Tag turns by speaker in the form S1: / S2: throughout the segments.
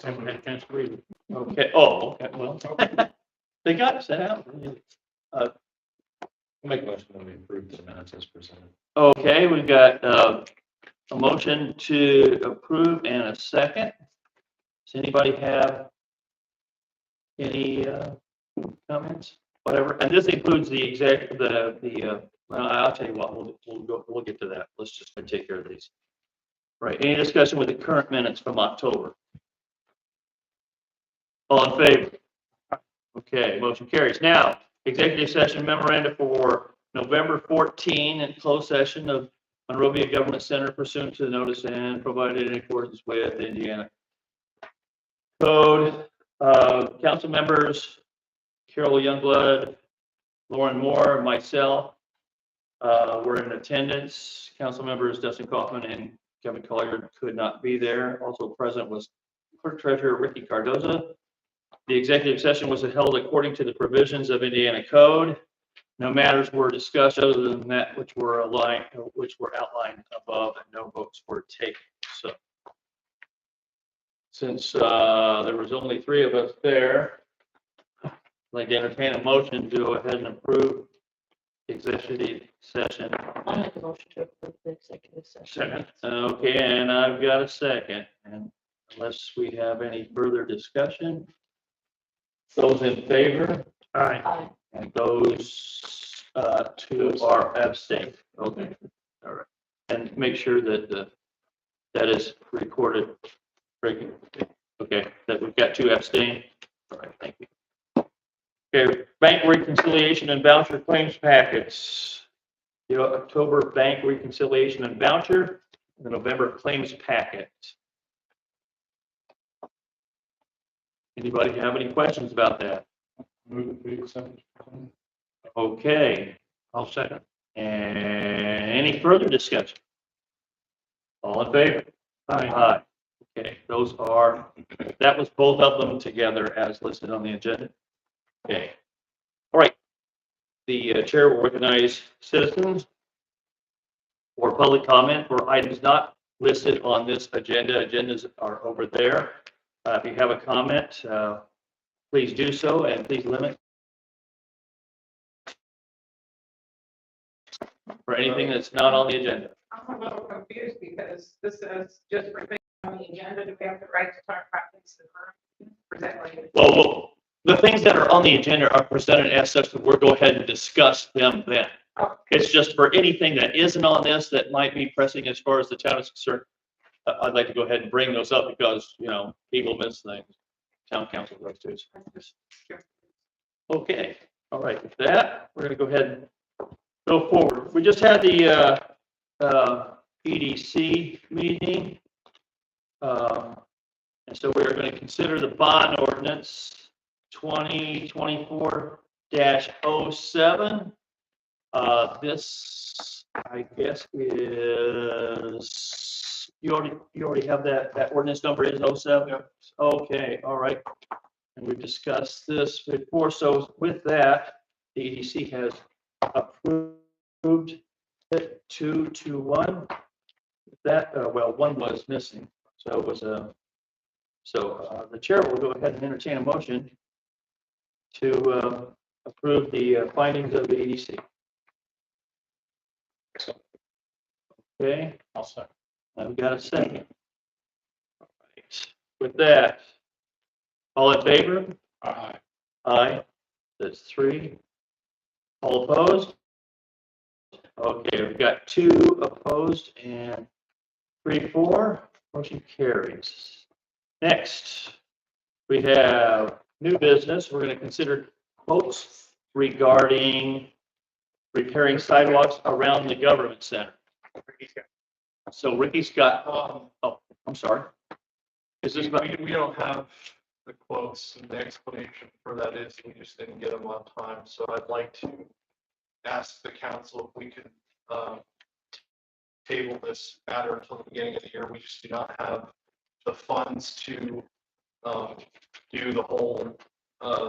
S1: Haven't had a chance to read it. Okay, oh, okay, well, they got it sent out.
S2: Make a motion that we approve the minutes as presented.
S1: Okay, we've got, a motion to approve and a second. Does anybody have any, comments? Whatever, and this includes well, I'll tell you what, we'll get to that. Let's just take care of these. Right, any discussion with the current minutes from October? All in favor? Okay, motion carries. Now, executive session memoranda for November 14 and closed session of Monrovia Government Center pursuant to the notice and provided in accordance with Indiana Code. Council members, Carol Youngblood, Lauren Moore, myself, were in attendance. Council members Dustin Kaufman and Kevin Collier could not be there. Also present was Clerk Treasurer Ricky Cardoza. The executive session was held according to the provisions of Indiana Code. No matters were discussed other than that which were outlined above, and no votes were taken. So, since there was only 3 of us there, I'd like to entertain a motion to go ahead and approve the executive session.
S3: I'll make a motion to approve the executive session.
S1: Okay, and I've got a second. And unless we have any further discussion, those in favor? Aye.
S3: Aye.
S1: And those 2 are abstained. Okay, all right. And make sure that that is recorded. Okay, that we've got 2 abstained. All right, thank you. Okay, bank reconciliation and voucher claims packets. The October bank reconciliation and voucher, the November claims packet. Anybody have any questions about that?
S2: Move the accept.
S1: Okay, I'll second. And any further discussion? All in favor? Aye. Okay, that was both of them together as listed on the agenda. Okay. All right. The chair will recognize citizens for public comment for items not listed on this agenda. Agendas are over there. If you have a comment, please do so, and please limit for anything that's not on the agenda.
S4: I'm a little confused because this says just for things on the agenda, do we have the right to talk about things that are presented?
S1: Well, the things that are on the agenda are presented as such that we'll go ahead and discuss them then. It's just for anything that isn't on this that might be pressing as far as the town is concerned. I'd like to go ahead and bring those up because, people miss things. Town council does too. Okay, all right, with that, we're gonna go ahead and go forward. We just had the EDC meeting. And so we're going to consider the bond ordinance 2024-07. This, I guess, is, you already have that ordinance number is 07?
S2: Yep.
S1: Okay, all right. And we've discussed this before. So with that, the EDC has approved it 2-1. That, well, 1 was missing. So it was the chair will go ahead and entertain a motion to approve the findings of the EDC. Okay,
S2: I'll second.
S1: I've got a second. All right. With that, all in favor?
S2: Aye.
S1: Aye. That's 3. All opposed? Okay, we've got 2 opposed and 3 for. Motion carries. Next, we have new business. We're going to consider quotes regarding repairing sidewalks around the government center. So Ricky's got, oh, I'm sorry. Is this about?
S5: We don't have the quotes, and the explanation for that is we just didn't get them on time. So I'd like to ask the council if we could table this matter until the beginning of the year. We just do not have the funds to do the whole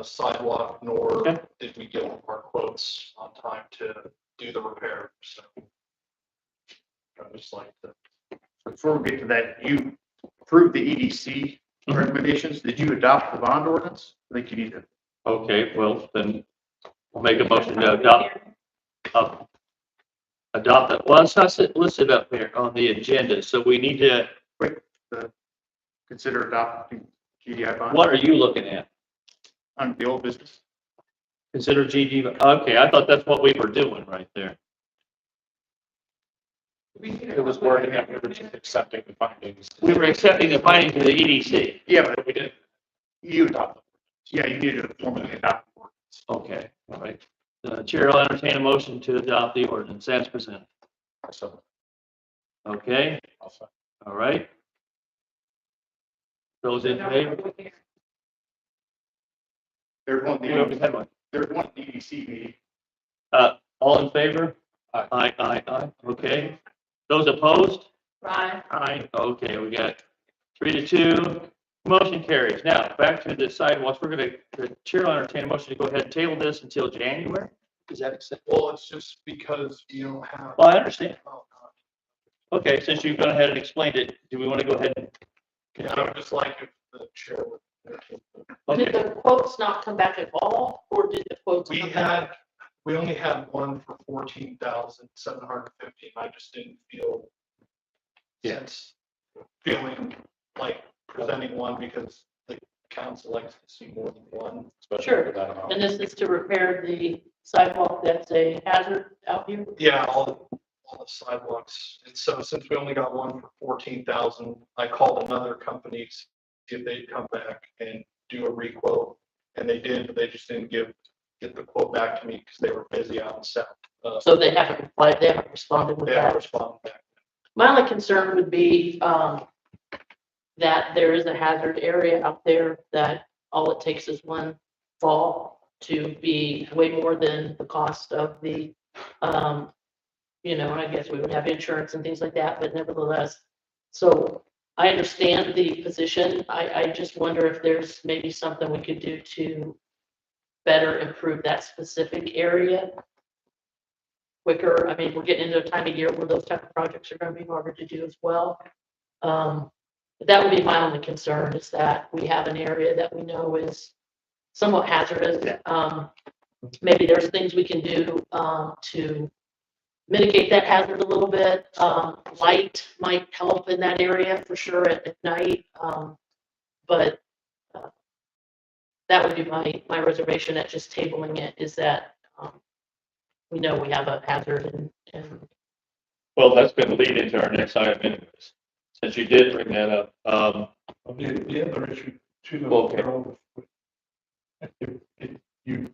S5: sidewalk, nor
S1: Okay.
S5: did we get our quotes on time to do the repair. So I'd just like to.
S6: Before we get to that, you approved the EDC recommendations. Did you adopt the bond ordinance? I think you need to.
S1: Okay, well, then we'll make a motion to adopt it. Well, it's not listed up here on the agenda, so we need to,
S6: Consider adopting GDI bond
S1: what are you looking at?
S6: on the old business.
S1: Consider GG, okay, I thought that's what we were doing right there.
S2: It was wording that we were just accepting the findings.
S1: We were accepting the findings of the EDC.
S6: Yeah, but
S2: We did.
S6: you adopt. Yeah, you need to formally adopt. the ordinance.
S1: Okay, all right. The chair will entertain a motion to adopt the ordinance as presented.
S2: So,
S1: Okay,
S2: I'll second.
S1: all right. Those in favor?
S6: There's one,
S1: We already had one.
S6: there's one EDC meeting.
S1: All in favor?
S2: Aye.
S1: Aye. Okay. Those opposed?
S3: Right.
S1: Aye. Okay, we got 3-2. Motion carries. Now, back to the sidewalks. The chair will entertain a motion to go ahead and table this until January. Is that acceptable?
S5: Well, it's just because you don't have.
S1: Well, I understand.
S5: Oh, God.
S1: Okay, since you've gone ahead and explained it, do we want to go ahead and?
S5: Yeah, I would just like if the chair would.
S3: Did
S1: Okay,
S3: the quotes not come back at all, or did the quotes?
S5: We
S3: come back?
S5: we only had one for 14,750. I just didn't feel.
S1: Yeah.
S5: Sense feeling like presenting one because the council likes to see more than one.
S2: Especially
S3: Sure.
S2: for that amount.
S3: And this is to repair the sidewalk that's a hazard out here?
S5: Yeah, all the sidewalks. And so since we only got one for 14,000, I called another company to see if they'd come back and do a requote. And they did, but they just didn't get the quote back to me because they were busy out in south.
S3: So they haven't replied, they haven't responded with
S5: They haven't
S3: that.
S5: responded back.
S3: My only concern would be, that there is a hazard area out there that all it takes is one fall to be way more than the cost of the, and I guess we would have insurance and things like that, but nevertheless. So I understand the position. I just wonder if there's maybe something we could do to better improve that specific area quicker. I mean, we're getting into a time of year where those type of projects are gonna be harder to do as well. But that would be my only concern, is that we have an area that we know is somewhat hazardous. Maybe there's things we can do, to mitigate that hazard a little bit. Light might help in that area for sure at night. But that would be my reservation at just tabling it, is that, we know we have a hazard and
S1: well, that's going to lead into our next item anyways, since you did bring that up.
S2: The other issue too,
S1: Okay.
S2: Harold, if you'd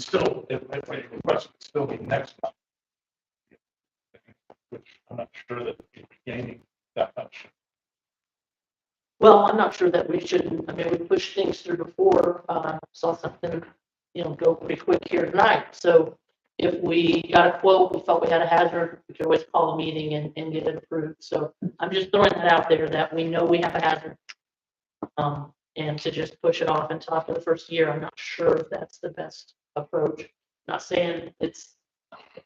S2: still, if I request, would still be next month. Which I'm not sure that you're gaining that much.
S3: well, I'm not sure that we shouldn't, I mean, we pushed things through before, saw something, go pretty quick here tonight. So if we got a quote, we felt we had a hazard, we could always call a meeting and get it approved. So I'm just throwing that out there, that we know we have a hazard. And to just push it off until after the first year, I'm not sure if that's the best approach. Not saying it's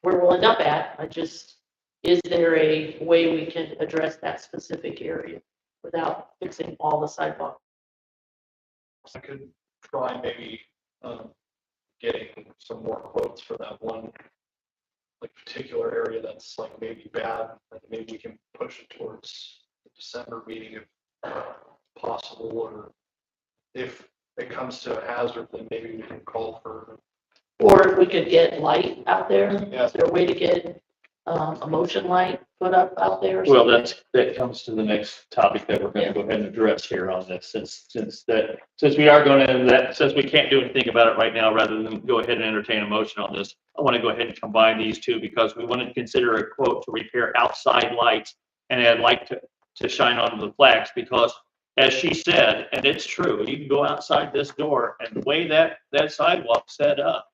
S3: where we'll end up at, is there a way we can address that specific area without fixing all the sidewalks?
S5: I could try maybe getting some more quotes for that one like particular area that's like maybe bad. Like maybe we can push it towards the December meeting if possible, or if it comes to a hazard, then maybe we can call for.
S3: Or if we could get light out there,
S5: Yeah.
S3: is there a way to get a motion light put up out there? or
S1: Well,
S3: something?
S1: that comes to the next topic that we're going to go ahead and address here on this, since we are going to, since we can't do anything about it right now, rather than go ahead and entertain a motion on this, I want to go ahead and combine these two, because we want to consider a quote to repair outside lights and add light to shine onto the flags, because as she said, and it's true, you can go outside this door and the way that sidewalk set up,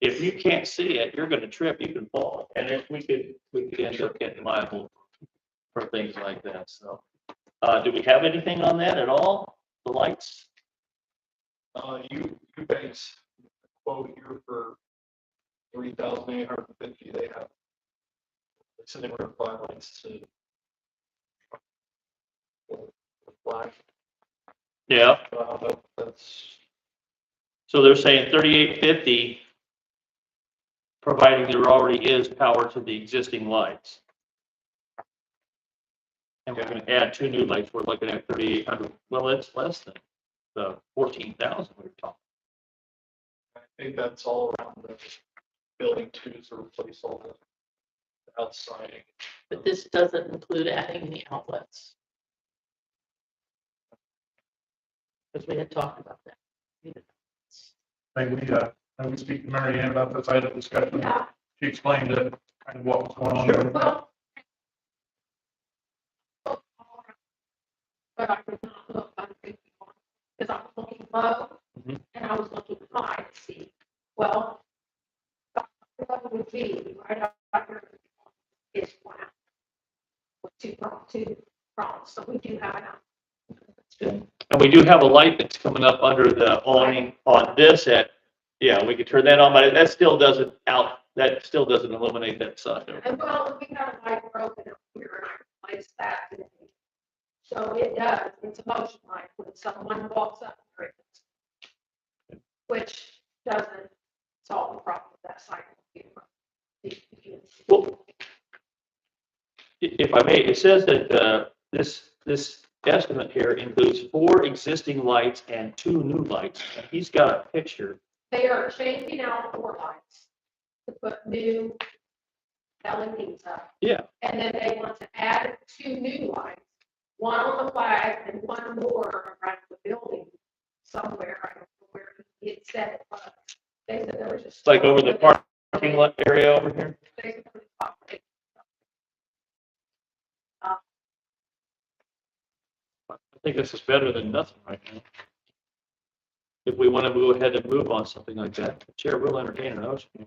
S1: if you can't see it, you're gonna trip, you can fall, and if we could end up getting liable for things like that, so. Do we have anything on that at all? The lights?
S5: You banks quote here for 3,850. They have. So they were buy lights to. flag.
S1: Yeah,
S5: That's,
S1: so they're saying 3850, providing there already is power to the existing lights. And we're gonna add 2 new lights, we're looking at 3,800, well, it's less than the 14,000 we were talking.
S5: I think that's all around the building too, to replace all the outside.
S3: But this doesn't include adding the outlets. Because we had talked about that.
S6: Maybe we speak to Mary Ann about this item discussion.
S4: Yeah,
S6: She explained it, kind of what was going on.
S1: Sure.
S6: there.
S4: well. But I did not look, because I was looking low,
S1: Mhm.
S4: and I was looking high to see, well, what would be right after is one out. With two prongs, so we do have an
S1: And we do have a light that's coming up under the awning on this at, yeah, we could turn that on, but that still doesn't illuminate that side.
S4: And well, we got a light broken up here and I replaced that today. So it does, it's a motion light when someone walks up there. Which doesn't solve the problem with that side.
S1: Well, if I may, it says that, this estimate here includes 4 existing lights and 2 new lights. And he's got a picture.
S4: They are changing out 4 lights to put new LEDs up.
S1: Yeah.
S4: And then they want to add 2 new lights, one on the flag and one more around the building somewhere. I don't know where it said it was. They said there was just.
S1: It's like over the parking lot area over here.
S4: They said there was property.
S1: I think this is better than nothing right now. If we want to go ahead and move on something like that, the chair will entertain a motion.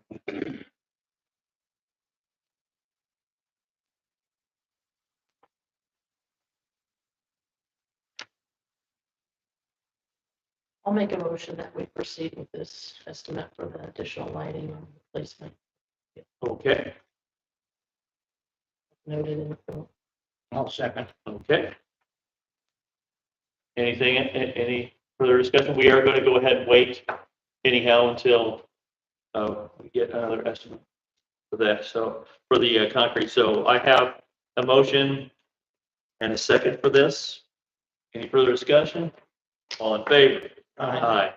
S3: I'll make a motion that we proceed with this estimate for the additional lighting and replacement
S1: Okay,
S3: noted in the bill.
S1: I'll second. Okay. Anything, any further discussion? We are going to go ahead and wait anyhow until we get another estimate for that. So for the concrete, so I have a motion and a second for this. Any further discussion? All in favor? Aye.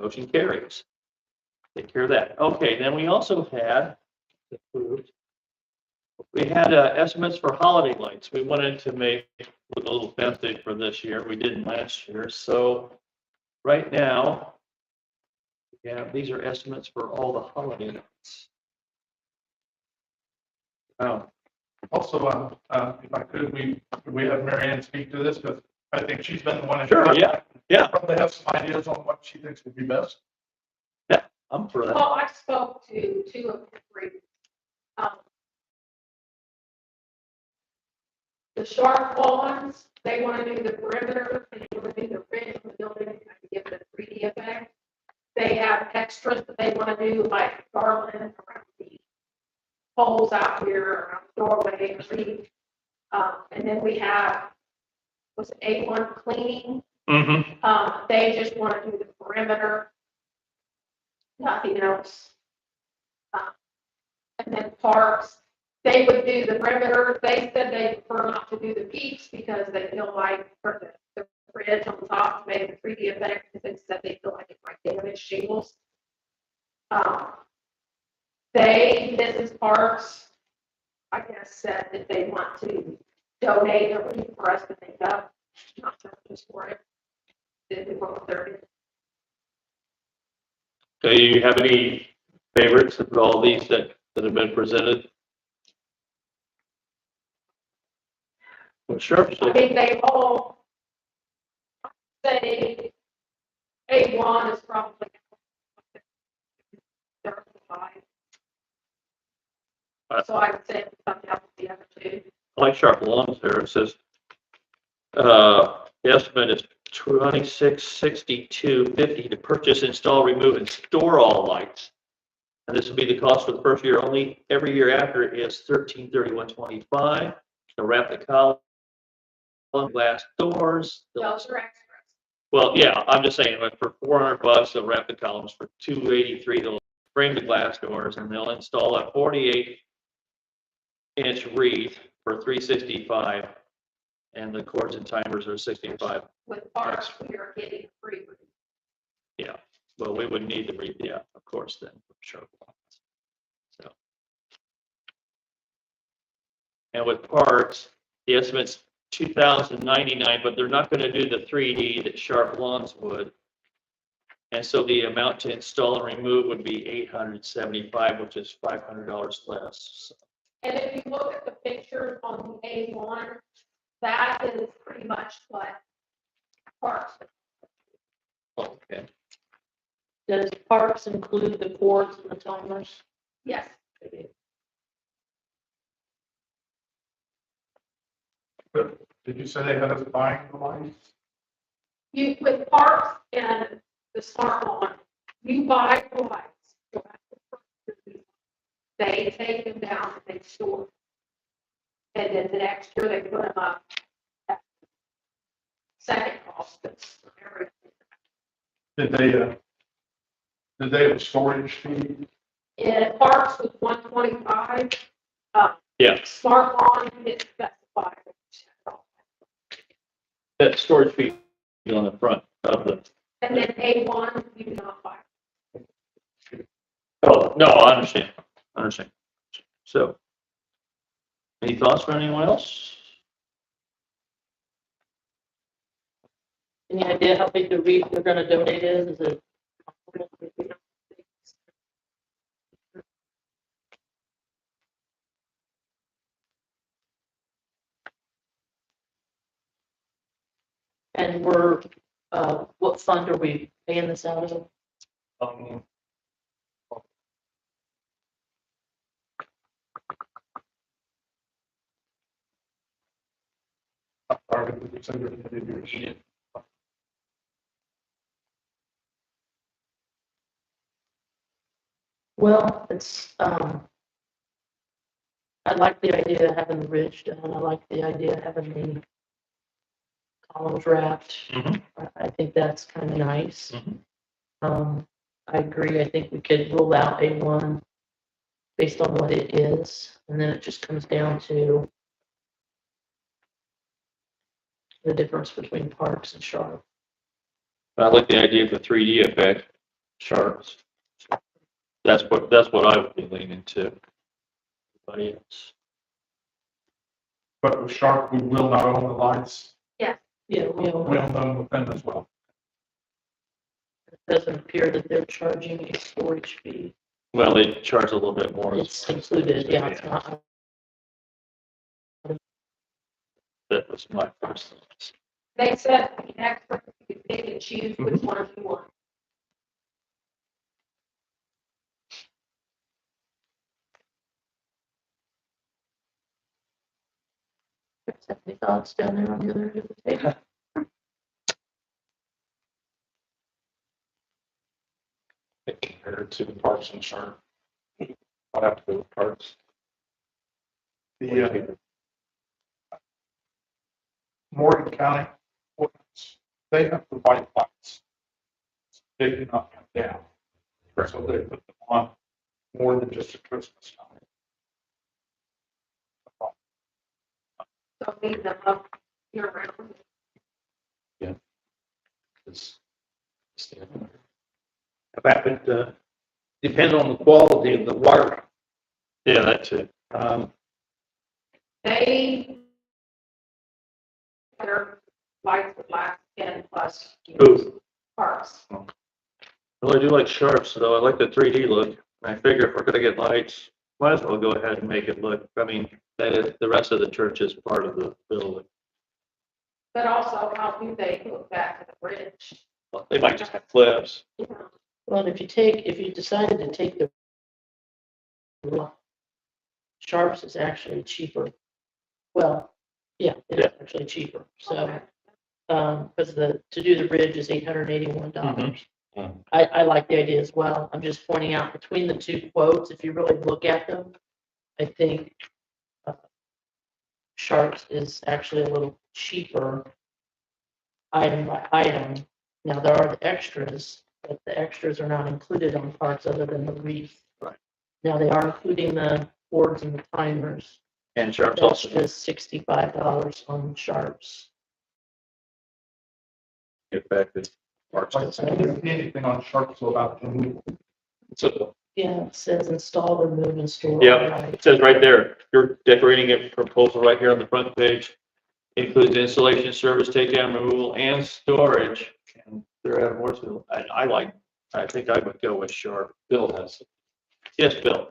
S1: Motion carries. Take care of that. Okay, then we also had estimates for holiday lights. We wanted to make look a little fancy for this year. We didn't last year. So right now, yeah, these are estimates for all the holiday lights.
S6: Also, if I could, we have Mary Ann speak to this, because I think she's been the one. in
S1: Sure,
S6: contact.
S1: yeah.
S6: Probably have some ideas on what she thinks would be best.
S1: I'm for that.
S4: Well, I spoke to 2 of the 3. The sharp ones, they want to do the perimeter, and they want to do the ridge of the building, and to give it a 3D effect. They have extras that they want to do, like garland around the poles out here, around the doorway, and then we have, was it A1 cleaning?
S1: Mm-hmm.
S4: They just want to do the perimeter, nothing else. And then parks, they would do the perimeter. They said they prefer not to do the peaks because they feel like, for the bridge on the top made a 3D effect, because they said they feel like it might damage shingles. This is parks, I guess, said that they want to donate everything for us to pick up, not just for it. Did we want 30?
S1: Do you have any favorites of all these that have been presented? Well, sure.
S4: I mean, they all say A1 is probably 35. So I would say something else with the other 2.
S1: I like sharp lawns there. It says, the estimate is $2662.50 to purchase, install, remove, and store all lights. And this will be the cost for the first year only. Every year after is $1331.25. To wrap the column glass doors.
S4: Those are extras.
S1: Well, yeah, I'm just saying, like for $400, they'll wrap the columns. For $283, they'll frame the glass doors, and they'll install a 48-inch wreath for $365, and the cords and timers are $65.
S4: With parts, we are getting free.
S1: Yeah, well, we would need the wreath, yeah, of course, then, sure. So. And with parts, the estimate's $2,099, but they're not gonna do the 3D that Sharp Lawns would. And so the amount to install and remove would be $875, which is $500 less.
S4: And if you look at the picture on the A1, that is pretty much what parts.
S1: Okay.
S3: Does parks include the cords and the timers?
S4: Yes,
S6: Did you say they had us buying the lights?
S4: you, with parts and the smart lawn, you buy the lights. They take them down and they store them. And then the next year they put them up. at Second cost, that's everything.
S6: Did they have a storage fee?
S4: And parks with 125,
S1: Yeah,
S4: smart lawn is specified.
S1: that storage fee on the front of the,
S4: And then A1, you do not buy.
S1: oh, no, I understand. So, any thoughts from anyone else?
S3: Any idea how big the wreath they're gonna donate is? Is it? And what fund are we paying this out of? Well, I like the idea of having the ridge done. I like the idea of having the columns wrapped.
S1: Mhm.
S3: I think that's kind of nice.
S1: Mhm.
S3: I agree. I think we could rule out A1 based on what it is, and then it just comes down to the difference between parks and Sharp.
S1: I like the idea of the 3D effect, sharps. That's what I would be leaning to. Anybody else?
S6: But with Sharp, we will not own the lights.
S3: Yeah,
S6: We own them with them as well.
S3: it doesn't appear that they're charging a storage fee.
S1: Well, they charge a little bit more.
S3: It's included, yeah, it's not.
S1: That was my first thoughts.
S4: They said the expert, you pick and choose which one you want.
S3: Any thoughts down there on the other end of the table?
S2: Compared to the parks and Sharp. I'd have to go with parks.
S6: The Morgan County, ordinance, they have the white lights. They do not come down. So they put them on more than just a Christmas time.
S4: So leave them up year round.
S7: That would depend on the quality of the wire.
S1: Yeah, that too.
S4: They their lights would last 10 plus
S1: Ooh.
S4: parks.
S1: Well, I do like sharps, though. I like the 3D look. I figure if we're gonna get lights, might as well go ahead and make it look, I mean, that is, the rest of the church is part of the building.
S4: But also, how do they look back to the bridge?
S1: Well, they might just have flips.
S4: You know,
S3: Well, if you decided to take the Sharps is actually cheaper. Well, yeah, it's
S1: Yeah.
S3: actually cheaper. So,
S4: okay.
S3: because to do the bridge is $881.
S1: Mhm.
S3: I like the idea as well. I'm just pointing out between the two quotes, if you really look at them, I think Sharps is actually a little cheaper item by item. Now, there are the extras, but the extras are not included on parts other than the wreath.
S1: Right.
S3: Now, they are including the boards and the timers.
S1: And Sharp's
S3: That's
S1: also
S3: just $65 on Sharps.
S1: get back to parts.
S6: Like I said, I didn't see anything on Sharps about the removal.
S1: So,
S3: Yeah, it says install, remove, and store.
S1: Yep.
S3: Right.
S1: it says right there, you're decorating a proposal right here on the front page. Includes installation, service, takedown, removal, and storage. And they're at Mooresville. I think I would go with Sharp. Bill has. it. Yes, Bill.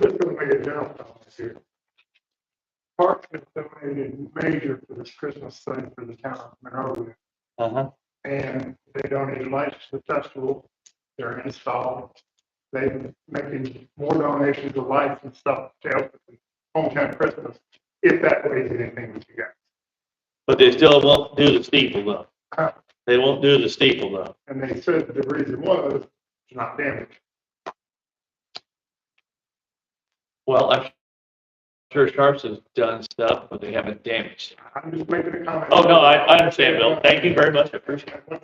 S8: Just to make a general comment here. Parks has donated major for this Christmas thing for the town of Monrovia.
S1: Uh-huh.
S8: And they donated lights to the festival. They're installed. They've been making more donations of lights and stuff to help with the hometown Christmas, if that weighs anything with you guys.
S1: But they still won't do the steeple though.
S8: Uh,
S1: They won't do the steeple though.
S8: And they said the reason was it's not damaged.
S1: Well, I'm sure Sharps has done stuff, but they haven't damaged.
S8: I'm just making a comment.
S1: Oh, no, I understand, Bill. Thank you very much. I appreciate
S8: it.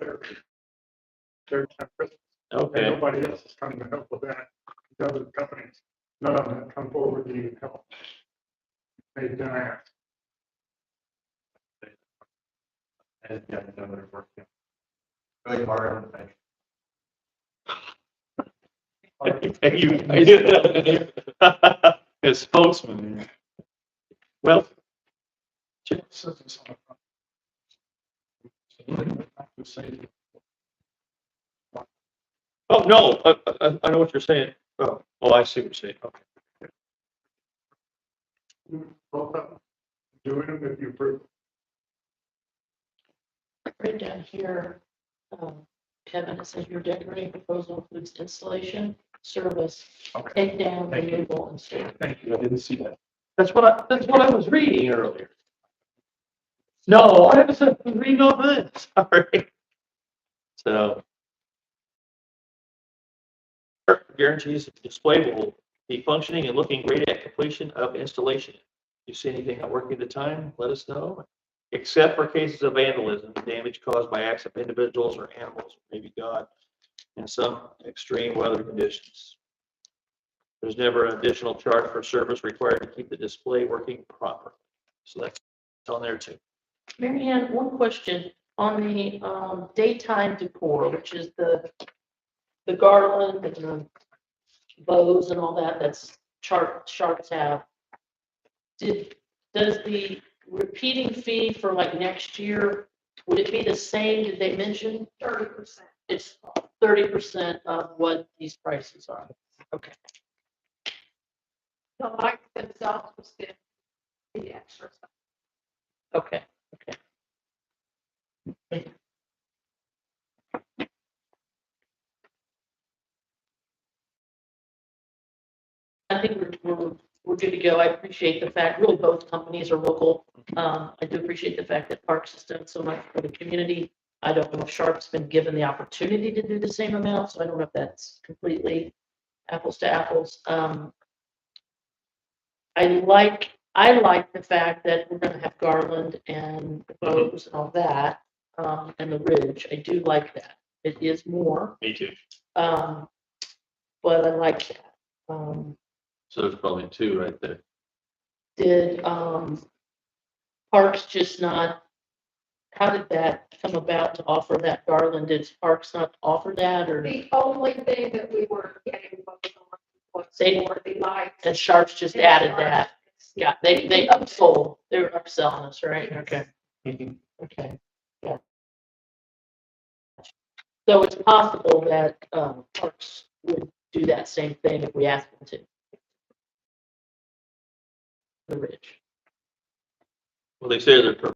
S8: Their Christmas.
S1: Okay.
S8: And nobody else is coming to help with that. The other companies, none of them have come forward to even help. They've done ask.
S6: And, yeah, I know they're working. Really hard on it.
S1: Thank you. As spokesman. Well,
S8: It says this on the front. Just say,
S1: oh, no, I know what you're saying. Oh, I see what you're saying. Okay.
S8: both of them, doing them if you approve.
S3: Right down here, Kevin, it says your decorating proposal includes installation, service,
S6: Okay,
S3: take down,
S6: Thank you.
S3: removal, and storage.
S6: thank you, I didn't see that.
S1: That's what I was reading earlier. No, I was reading all this. Sorry. So. Guarantees the display will be functioning and looking great at completion of installation. If you see anything not working at the time, let us know. Except for cases of vandalism, damage caused by acts of individuals or animals, maybe God, in some extreme weather conditions. There's never an additional charge for service required to keep the display working properly. So that's on there too.
S3: Mary Ann, one question on the daytime decor, which is the garland and the bows and all that, that's Sharps have. Does the repeating fee for like next year, would it be the same? Did they mention?
S4: 30%.
S3: It's 30% of what these prices are. Okay.
S4: The lights themselves will still be extra.
S3: Okay. I think we're good to go. I appreciate the fact, really both companies are local. I do appreciate the fact that Parks has done so much for the community. I don't know if Sharp's been given the opportunity to do the same amount, so I don't know if that's completely apples to apples. I like the fact that we're gonna have garland and bows and all that, and the ridge. I do like that. It is more,
S1: Me too.
S3: but I like that.
S1: So there's probably two right there.
S3: Did, Parks just not, how did that come about to offer that garland? Did Parks not offer that, or
S4: The only thing that we were getting was
S3: They-
S4: for the lights.
S3: and Sharps just added that? Yeah, they upsold, they were upselling us, right? Okay. Okay, yeah. So it's possible that, Parks would do that same thing if we asked them to. The ridge.
S1: Well, they say they're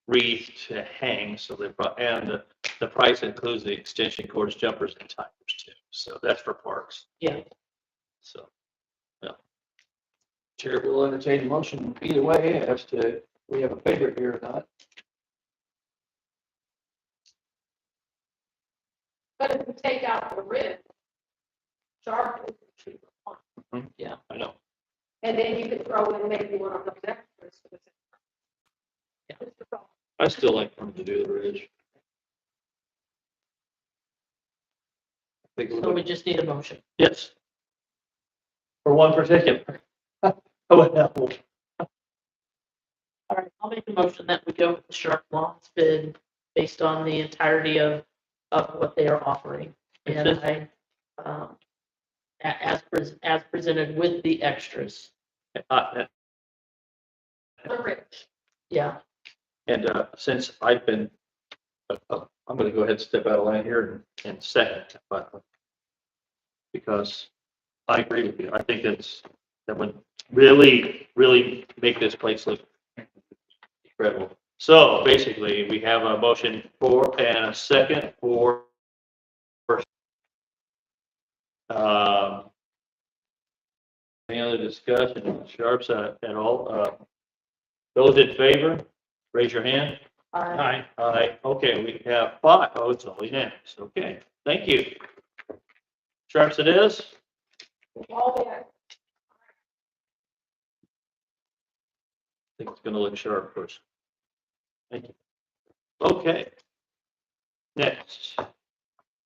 S1: wreath to hang, so and the price includes the extension cords, jumpers, and timers too. So that's for parks.
S3: Yeah.
S1: So, yeah. Chair will entertain a motion either way as to if we have a favorite here or not.
S4: But if we take out the rib, Sharp is the cheaper one.
S1: Yeah, I know.
S4: And then you could throw in maybe one of those extras. Just a thought.
S1: I still like them to do the bridge. I think it
S3: So we
S1: would-
S3: just need a motion.
S1: Yes. For one particular. Oh, no.
S3: All right, I'll make a motion that we go with the Sharp Lawns bid based on the entirety of what they are offering. And I, as presented with the extras.
S4: The rich.
S3: Yeah,
S1: And since I've been, I'm gonna go ahead and step out of line here and second, but because I agree with you. I think that would really, really make this place look incredible. So basically, we have a motion for and a second for any other discussion on Sharps at all? Those in favor, raise your hand.
S3: I,
S1: Aye, okay, we have 5. Oh, it's all unanimous. Okay, thank you. Sharps it is.
S4: All the,
S1: I think it's gonna look sharp first. Thank you. Okay. Next.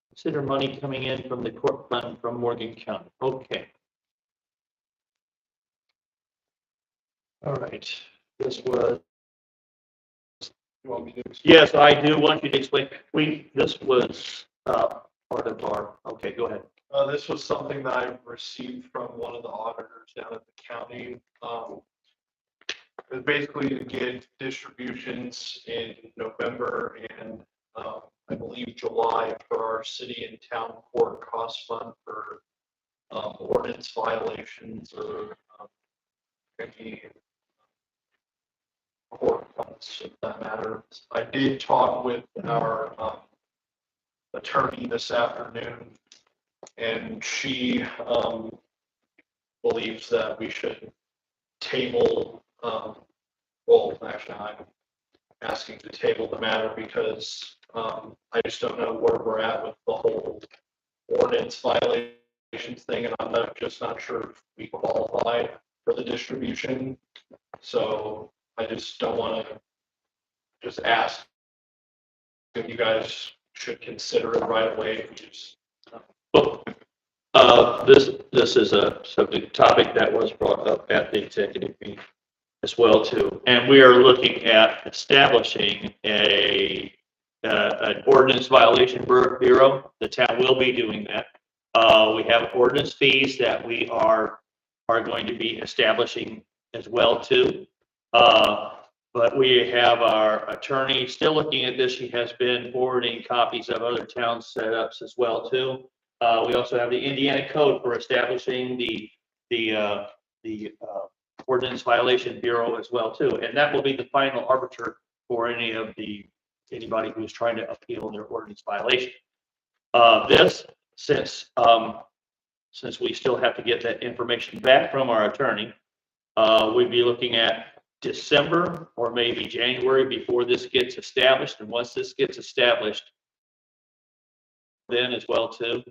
S1: Consider money coming in from the court fund from Morgan County. Okay. All right, this was,
S5: You want me to?
S1: yes, I do want you to explain. This was, part of our, okay, go ahead.
S5: This was something that I received from one of the auditors down at the county. It was basically to get distributions in November and, I believe July for our city and town court cost fund for, ordinance violations or, maybe court funds, if that matters. I did talk with our, attorney this afternoon, and she believes that we should table, well, actually, I'm asking to table the matter because I just don't know where we're at with the whole ordinance violations thing, and I'm not sure if we qualify for the distribution. So I just don't want to just ask if you guys should consider it right away. We just
S1: This is a subject topic that was brought up at the executive meeting as well too. And we are looking at establishing an ordinance violation bureau. The town will be doing that. We have ordinance fees that we are going to be establishing as well too. But we have our attorney still looking at this. She has been forwarding copies of other town setups as well too. We also have the Indiana code for establishing the ordinance violation bureau as well too. And that will be the final arbiter for anybody who's trying to appeal their ordinance violation. Since we still have to get that information back from our attorney, we'd be looking at December or maybe January before this gets established. And once this gets established, then as well too,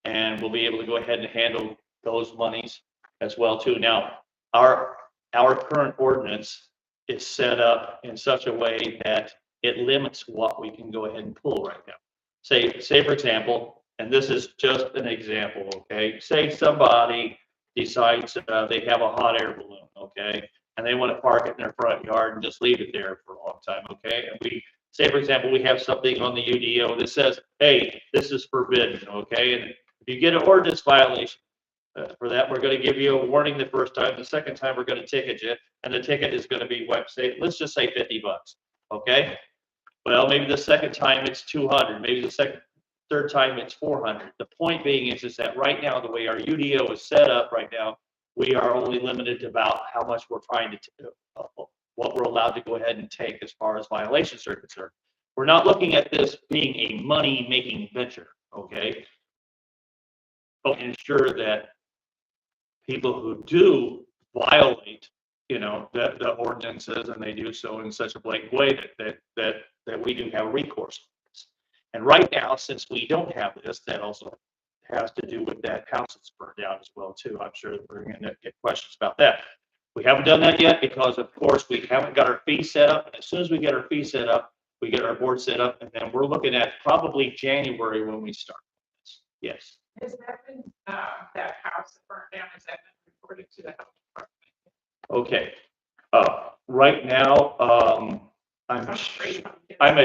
S1: and we'll be able to go ahead and handle those monies as well too. Now, our current ordinance is set up in such a way that it limits what we can go ahead and pull right now. Say for example, and this is just an example, okay? Say somebody decides they have a hot air balloon, okay? And they want to park it in their front yard and just leave it there for a long time, okay? And we say, for example, we have something on the UDO that says, hey, this is forbidden, okay? And if you get an ordinance violation for that, we're going to give you a warning the first time. The second time, we're going to ticket you, and the ticket is going to be what? Say, let's just say $50, okay? Well, maybe the second time it's 200, maybe the third time it's 400. The point being is that right now, the way our UDO is set up right now, we are only limited to about how much we're trying to do, what we're allowed to go ahead and take as far as violations are concerned. We're not looking at this being a money-making venture, okay? But ensure that people who do violate, the ordinances, and they do so in such a blatant way that we do have recourse. And right now, since we don't have this, that also has to do with that house that's burned down as well too. I'm sure that we're gonna get questions about that. We haven't done that yet because of course we haven't got our fee set up. And as soon as we get our fee set up, we get our board set up, and then we're looking at probably January when we start. Yes.
S9: Has that been, that house that burned down, has that been reported to the health department?
S1: Okay. Right now, I'm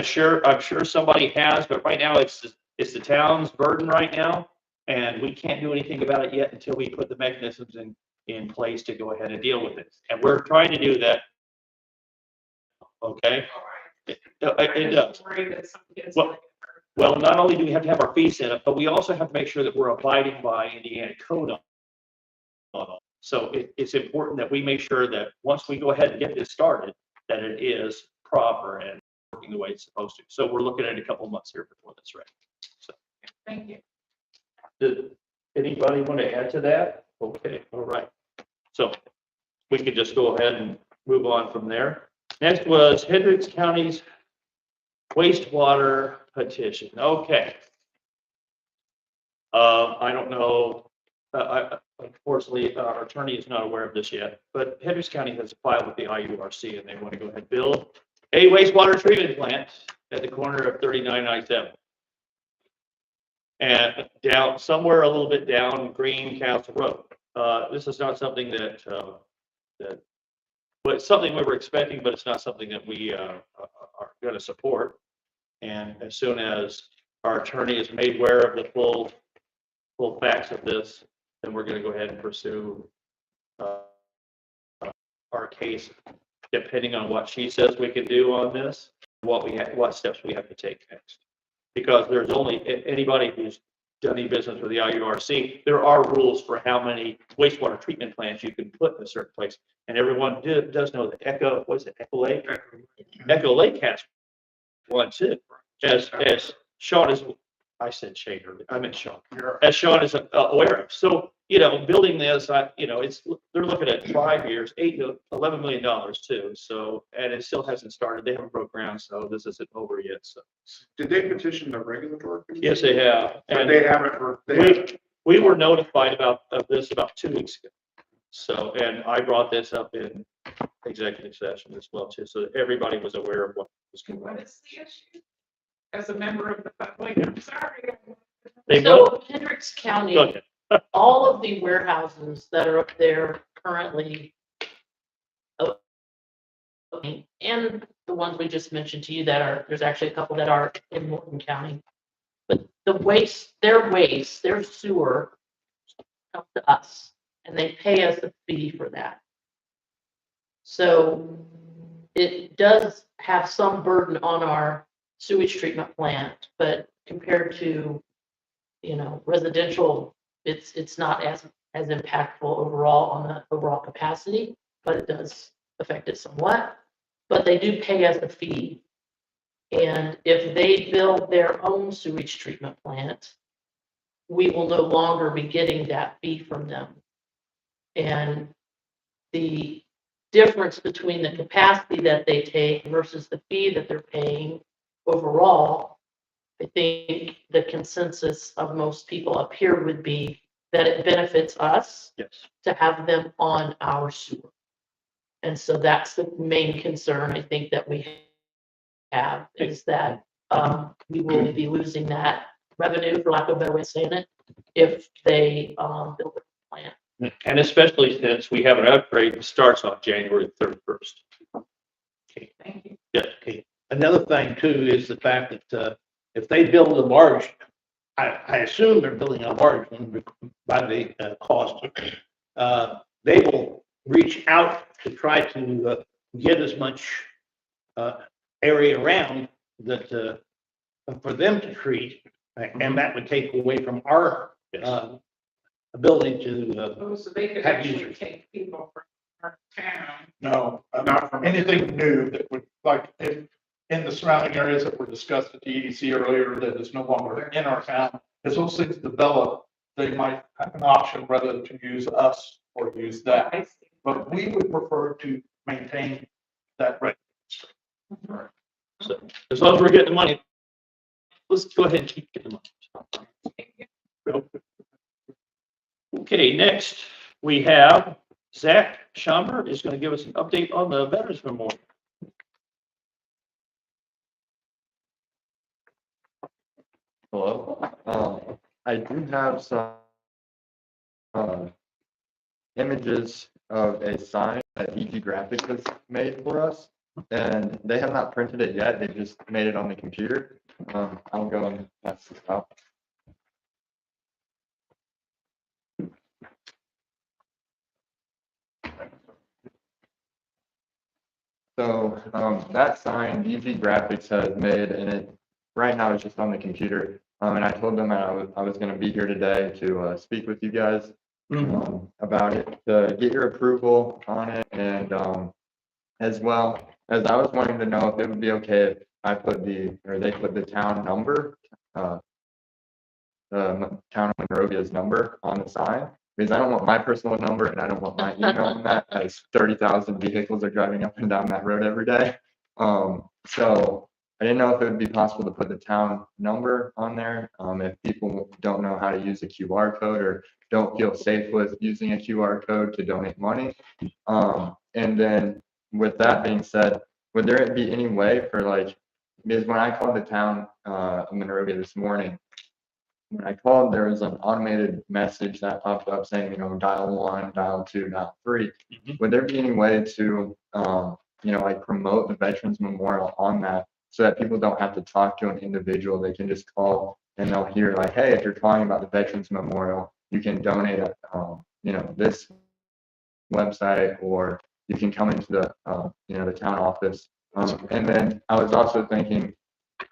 S1: sure somebody has, but right now it's the town's burden right now. And we can't do anything about it yet until we put the mechanisms in place to go ahead and deal with it. And we're trying to do that. Okay? It does. Well, not only do we have to have our fee set up, but we also have to make sure that we're abiding by Indiana code on it. So it's important that we make sure that once we go ahead and get this started, that it is proper and working the way it's supposed to. So we're looking at a couple of months here before that's ready. So,
S9: Thank you.
S1: did anybody want to add to that? Okay, all right. So we could just go ahead and move on from there. Next was Hendricks County's wastewater petition. Okay. I don't know. Unfortunately, our attorney is not aware of this yet, but Hendricks County has filed with the IURC and they want to go ahead and build a wastewater treatment plant at the corner of 3997. And down somewhere a little bit down Green Castle Road. This is not something that but it's something we were expecting, but it's not something that we are going to support. And as soon as our attorney is made aware of the full facts of this, then we're going to go ahead and pursue our case, depending on what she says we can do on this, what steps we have to take next. Because there's only anybody who's done any business with the IURC, there are rules for how many wastewater treatment plants you can put in a certain place. And everyone does know that Echo Lake? Echo Lake has one too. As Sean is, I said Shane earlier, I meant Sean. As Sean is aware of. So, building this, they're looking at 5 years, $8 to $11 million too. So, and it still hasn't started. They haven't broke ground, so this isn't over yet. So.
S6: Did they petition the regulatory?
S1: Yes, they have.
S6: But they haven't.
S1: We were notified of this about 2 weeks ago. So, and I brought this up in executive session as well too. So everybody was aware of what was going on.
S9: What is the issue? As a member of the public, I'm sorry.
S1: They
S3: So Hendricks County,
S1: Go ahead.
S3: all of the warehouses that are up there currently, and the ones we just mentioned to you there's actually a couple that are in Morton County. But their sewer comes to us and they pay us a fee for that. So it does have some burden on our sewage treatment plant, but compared to, residential, it's not as impactful overall on the overall capacity, but it does affect it somewhat. But they do pay us a fee. And if they build their own sewage treatment plant, we will no longer be getting that fee from them. And the difference between the capacity that they take versus the fee that they're paying overall, I think the consensus of most people up here would be that it benefits us to have them on our sewer. And so that's the main concern I think that we have, is that we will be losing that revenue, for lack of a better way of saying it, if they build a plant.
S1: And especially since we have an upgrade that starts on January 31st.
S9: Thank you.
S1: Yeah.
S7: Okay. Another thing too is the fact that if they build a large, I assume they're building a large one by the cost, they will reach out to try to get as much area around that for them to treat, and that would take away from our ability to
S9: So they could
S7: have
S9: actually
S7: users.
S9: take people from our town.
S6: No, not from anything new that would, like, in the surrounding areas that were discussed at the EDC earlier, that is no longer in our town. As those things develop, they might have an option whether to use us or use that.
S9: I see.
S6: But we would prefer to maintain that rate.
S1: So as long as we're getting the money, let's go ahead and keep getting the money. Okay, next we have Zach Schomburg is going to give us an update on the Veterans Memorial.
S10: Hello. I do have some images of a sign that EG Graphics has made for us, and they have not printed it yet. They just made it on the computer. I'll go and pass this out. So that sign EG Graphics has made, and it right now it's just on the computer. And I told them that I was going to be here today to speak with you guys about it, to get your approval on it, and as well as I was wanting to know if it would be okay if I put they put the town number, the town of Monrovia's number on the sign, because I don't want my personal number and I don't want my email on that, as 30,000 vehicles are driving up and down that road every day. So I didn't know if it would be possible to put the town number on there, if people don't know how to use a QR code or don't feel safe with using a QR code to donate money. And then with that being said, would there be any way for because when I called the town of Monrovia this morning, when I called, there was an automated message that popped up saying, dial 1, dial 2, dial 3. Would there be any way to, promote the Veterans Memorial on that so that people don't have to talk to an individual? They can just call and they'll hear hey, if you're calling about the Veterans Memorial, you can donate at, this website, or you can come into the, the town office. And then I was also thinking,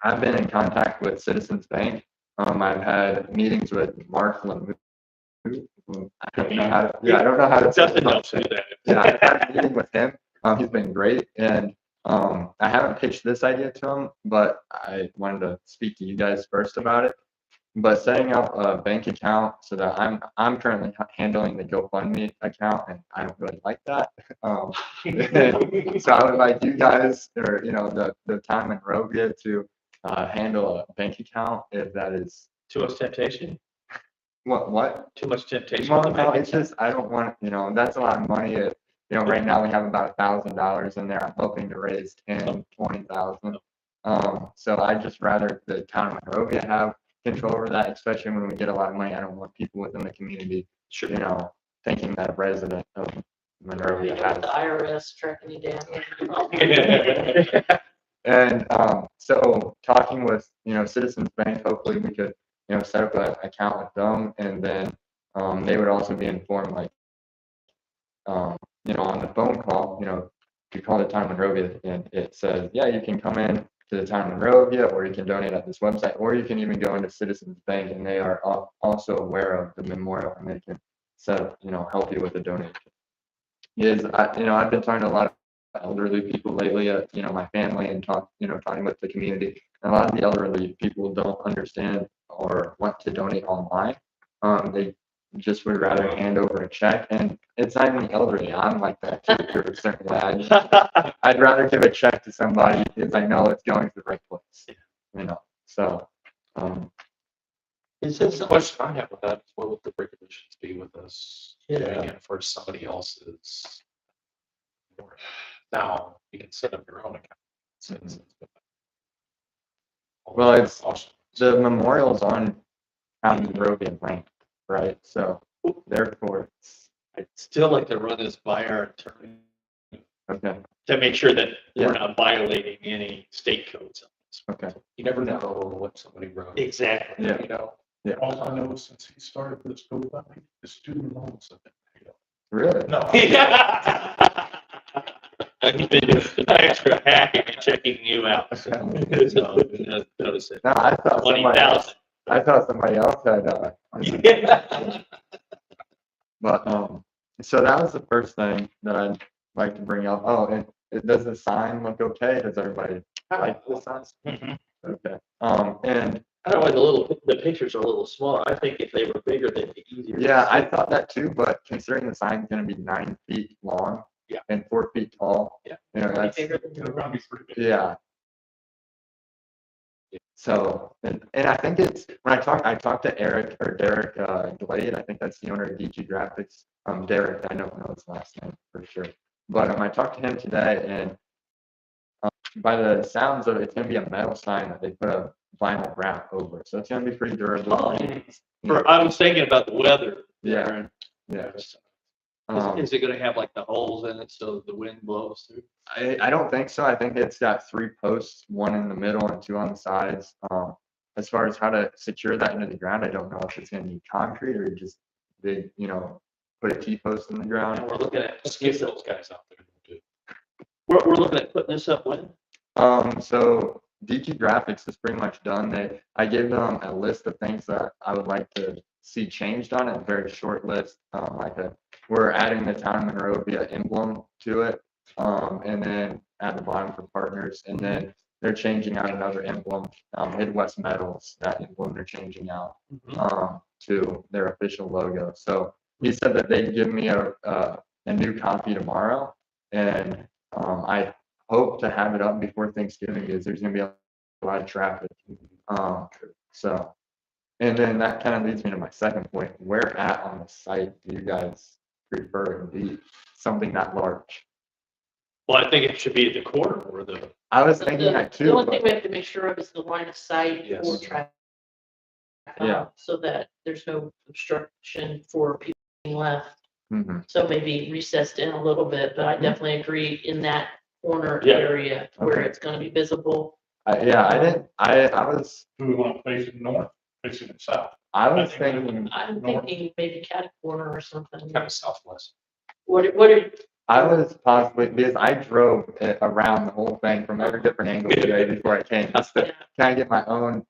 S10: I've been in contact with Citizens Bank. I've had meetings with Mark Lemieux. I don't know how to.
S1: Nothing else to that.
S10: Yeah, I've had a meeting with him. He's been great, and I haven't pitched this idea to him, but I wanted to speak to you guys first about it. But setting up a bank account so that I'm currently handling the GoFundMe account, and I don't really like that. So I would like you guys, or the town in Monrovia, to handle a bank account if that is
S1: Too much temptation?
S10: what?
S1: Too much temptation?
S10: Well, no, it's just I don't want that's a lot of money. Right now we have about $1,000 in there. I'm hoping to raise 10, 20,000. So I'd just rather the town of Monrovia have control over that, especially when we get a lot of money. I don't want people within the community, thinking that a resident of Monrovia has.
S3: The IRS tracking you down.
S10: And so talking with Citizens Bank, hopefully we could set up an account with them, and then they would also be informed on the phone call, you call the town of Monrovia and it says, yeah, you can come in to the town of Monrovia, or you can donate at this website, or you can even go into Citizens Bank, and they are also aware of the memorial, and they can help you with a donation. I've been talking to a lot of elderly people lately, my family, and talking with the community. And a lot of the elderly people don't understand or want to donate online. They just would rather hand over a check, and it's not even the elderly. I'm like that too, to a certain way. I'd rather give a check to somebody because I know it's going to the right place. So.
S1: Is this
S2: The question I have with that is, what would the regulations be with us doing it for somebody else's? Now, you can set up your own account.
S10: Well, it's the memorial's on Monrovia Lane, right? So therefore,
S1: I'd still like to run this by our attorney
S10: okay.
S1: to make sure that we're not violating any state codes.
S10: Okay.
S2: You never know what somebody wrote.
S1: Exactly.
S10: Yeah.
S6: All I know is since he started this GoFundMe, the student loans have been paid off.
S10: Really?
S6: No.
S1: He's been extra hacking and checking you out. So, notice it.
S10: No, I thought
S1: 20,000.
S10: somebody else had. But so that was the first thing that I'd like to bring up. Oh, and does the sign look okay? Does everybody like the sign? Okay. And
S1: I don't know why the pictures are a little smaller. I think if they were bigger, they'd be easier.
S10: yeah, I thought that too, but considering the sign's gonna be 9 feet long.
S1: Yeah.
S10: And 4 feet tall.
S1: Yeah.
S10: That's,
S3: Bigger than
S6: They're gonna be pretty big.
S10: yeah. So, and I think it's, when I talked to Eric or Derek, Glade, I think that's the owner of DG Graphics. Derek, I don't know his last name for sure, but, I talked to him today and, by the sounds of it, it's gonna be a metal sign that they put a vinyl wrap over, so it's gonna be pretty durable.
S1: I was thinking about the weather.
S10: Yeah.
S1: Darren.
S10: Yeah.
S1: Is it gonna have like the holes in it so the wind blows through?
S10: I don't think so. I think it's got 3 posts, 1 in the middle and 2 on the sides. As far as how to secure that into the ground, I don't know if it's gonna need concrete or just big, put a T-post in the ground.
S1: And we're looking at,
S2: Let's get those guys out there.
S1: we're looking at putting this up when?
S10: So DG Graphics is pretty much done. I gave them a list of things that I would like to see changed on it, a very short list. We're adding the town of Monroe via emblem to it, and then at the bottom for partners, and then they're changing out another emblem, Midwest Metals. That emblem they're changing out to their official logo. So he said that they'd give me a new copy tomorrow, and I hope to have it up before Thanksgiving because there's going to be a lot of traffic. So, and then that kind of leads me to my second point. Where at on the site do you guys prefer it to be? Something that large?
S1: Well, I think it should be at the corner or the,
S10: I was thinking that
S3: The
S10: too.
S3: only thing we have to make sure of is the line of sight for
S2: Yes.
S3: traffic.
S10: Yeah.
S3: So that there's no obstruction for people being left.
S10: Mhm.
S3: So maybe recessed in a little bit, but I definitely agree in that corner
S1: Yeah.
S3: area where
S10: Okay.
S3: it's gonna be visible.
S10: I was
S6: Do we want to face it north, facing it south?
S10: thinking,
S3: I'm
S6: North.
S3: thinking maybe cat corner or something.
S2: Kind of southwest.
S3: What are,
S10: I was possibly, because I drove it around the whole thing from every different angle today before I came, just to kind of get my own,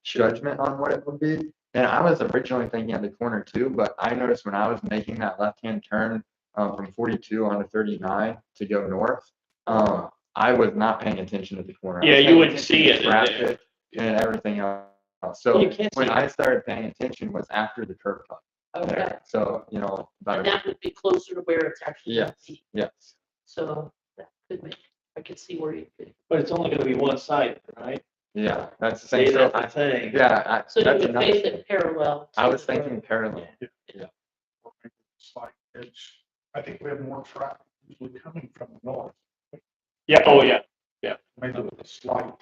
S10: judgment on what it would be. And I was originally thinking at the corner too, but I noticed when I was making that left-hand turn from 42 onto 39 to go north, I was not paying attention to the corner. I
S1: Yeah,
S10: was
S1: you
S10: paying
S1: wouldn't
S10: attention
S1: see
S10: to
S1: it in
S10: traffic and everything else. So
S1: you can't
S10: when
S1: see
S10: I
S1: it.
S10: started paying attention was after the curb cut.
S3: okay,
S10: there. So, about
S3: and that would be closer to where it's actually. gonna
S10: yes,
S3: be.
S10: yes.
S3: So that could make, I could see where you could.
S1: but it's only gonna be one side, right?
S10: Yeah, that's the
S1: See,
S10: same. So,
S1: that's the thing.
S3: So you
S10: that's
S3: would
S10: another
S3: face
S10: thing.
S3: it parallel.
S10: I
S3: to
S10: was
S3: the road.
S10: thinking parallel.
S6: It's like, I think we have more traffic usually coming from the north,
S1: Yeah, oh, yeah.
S6: maybe with a slight,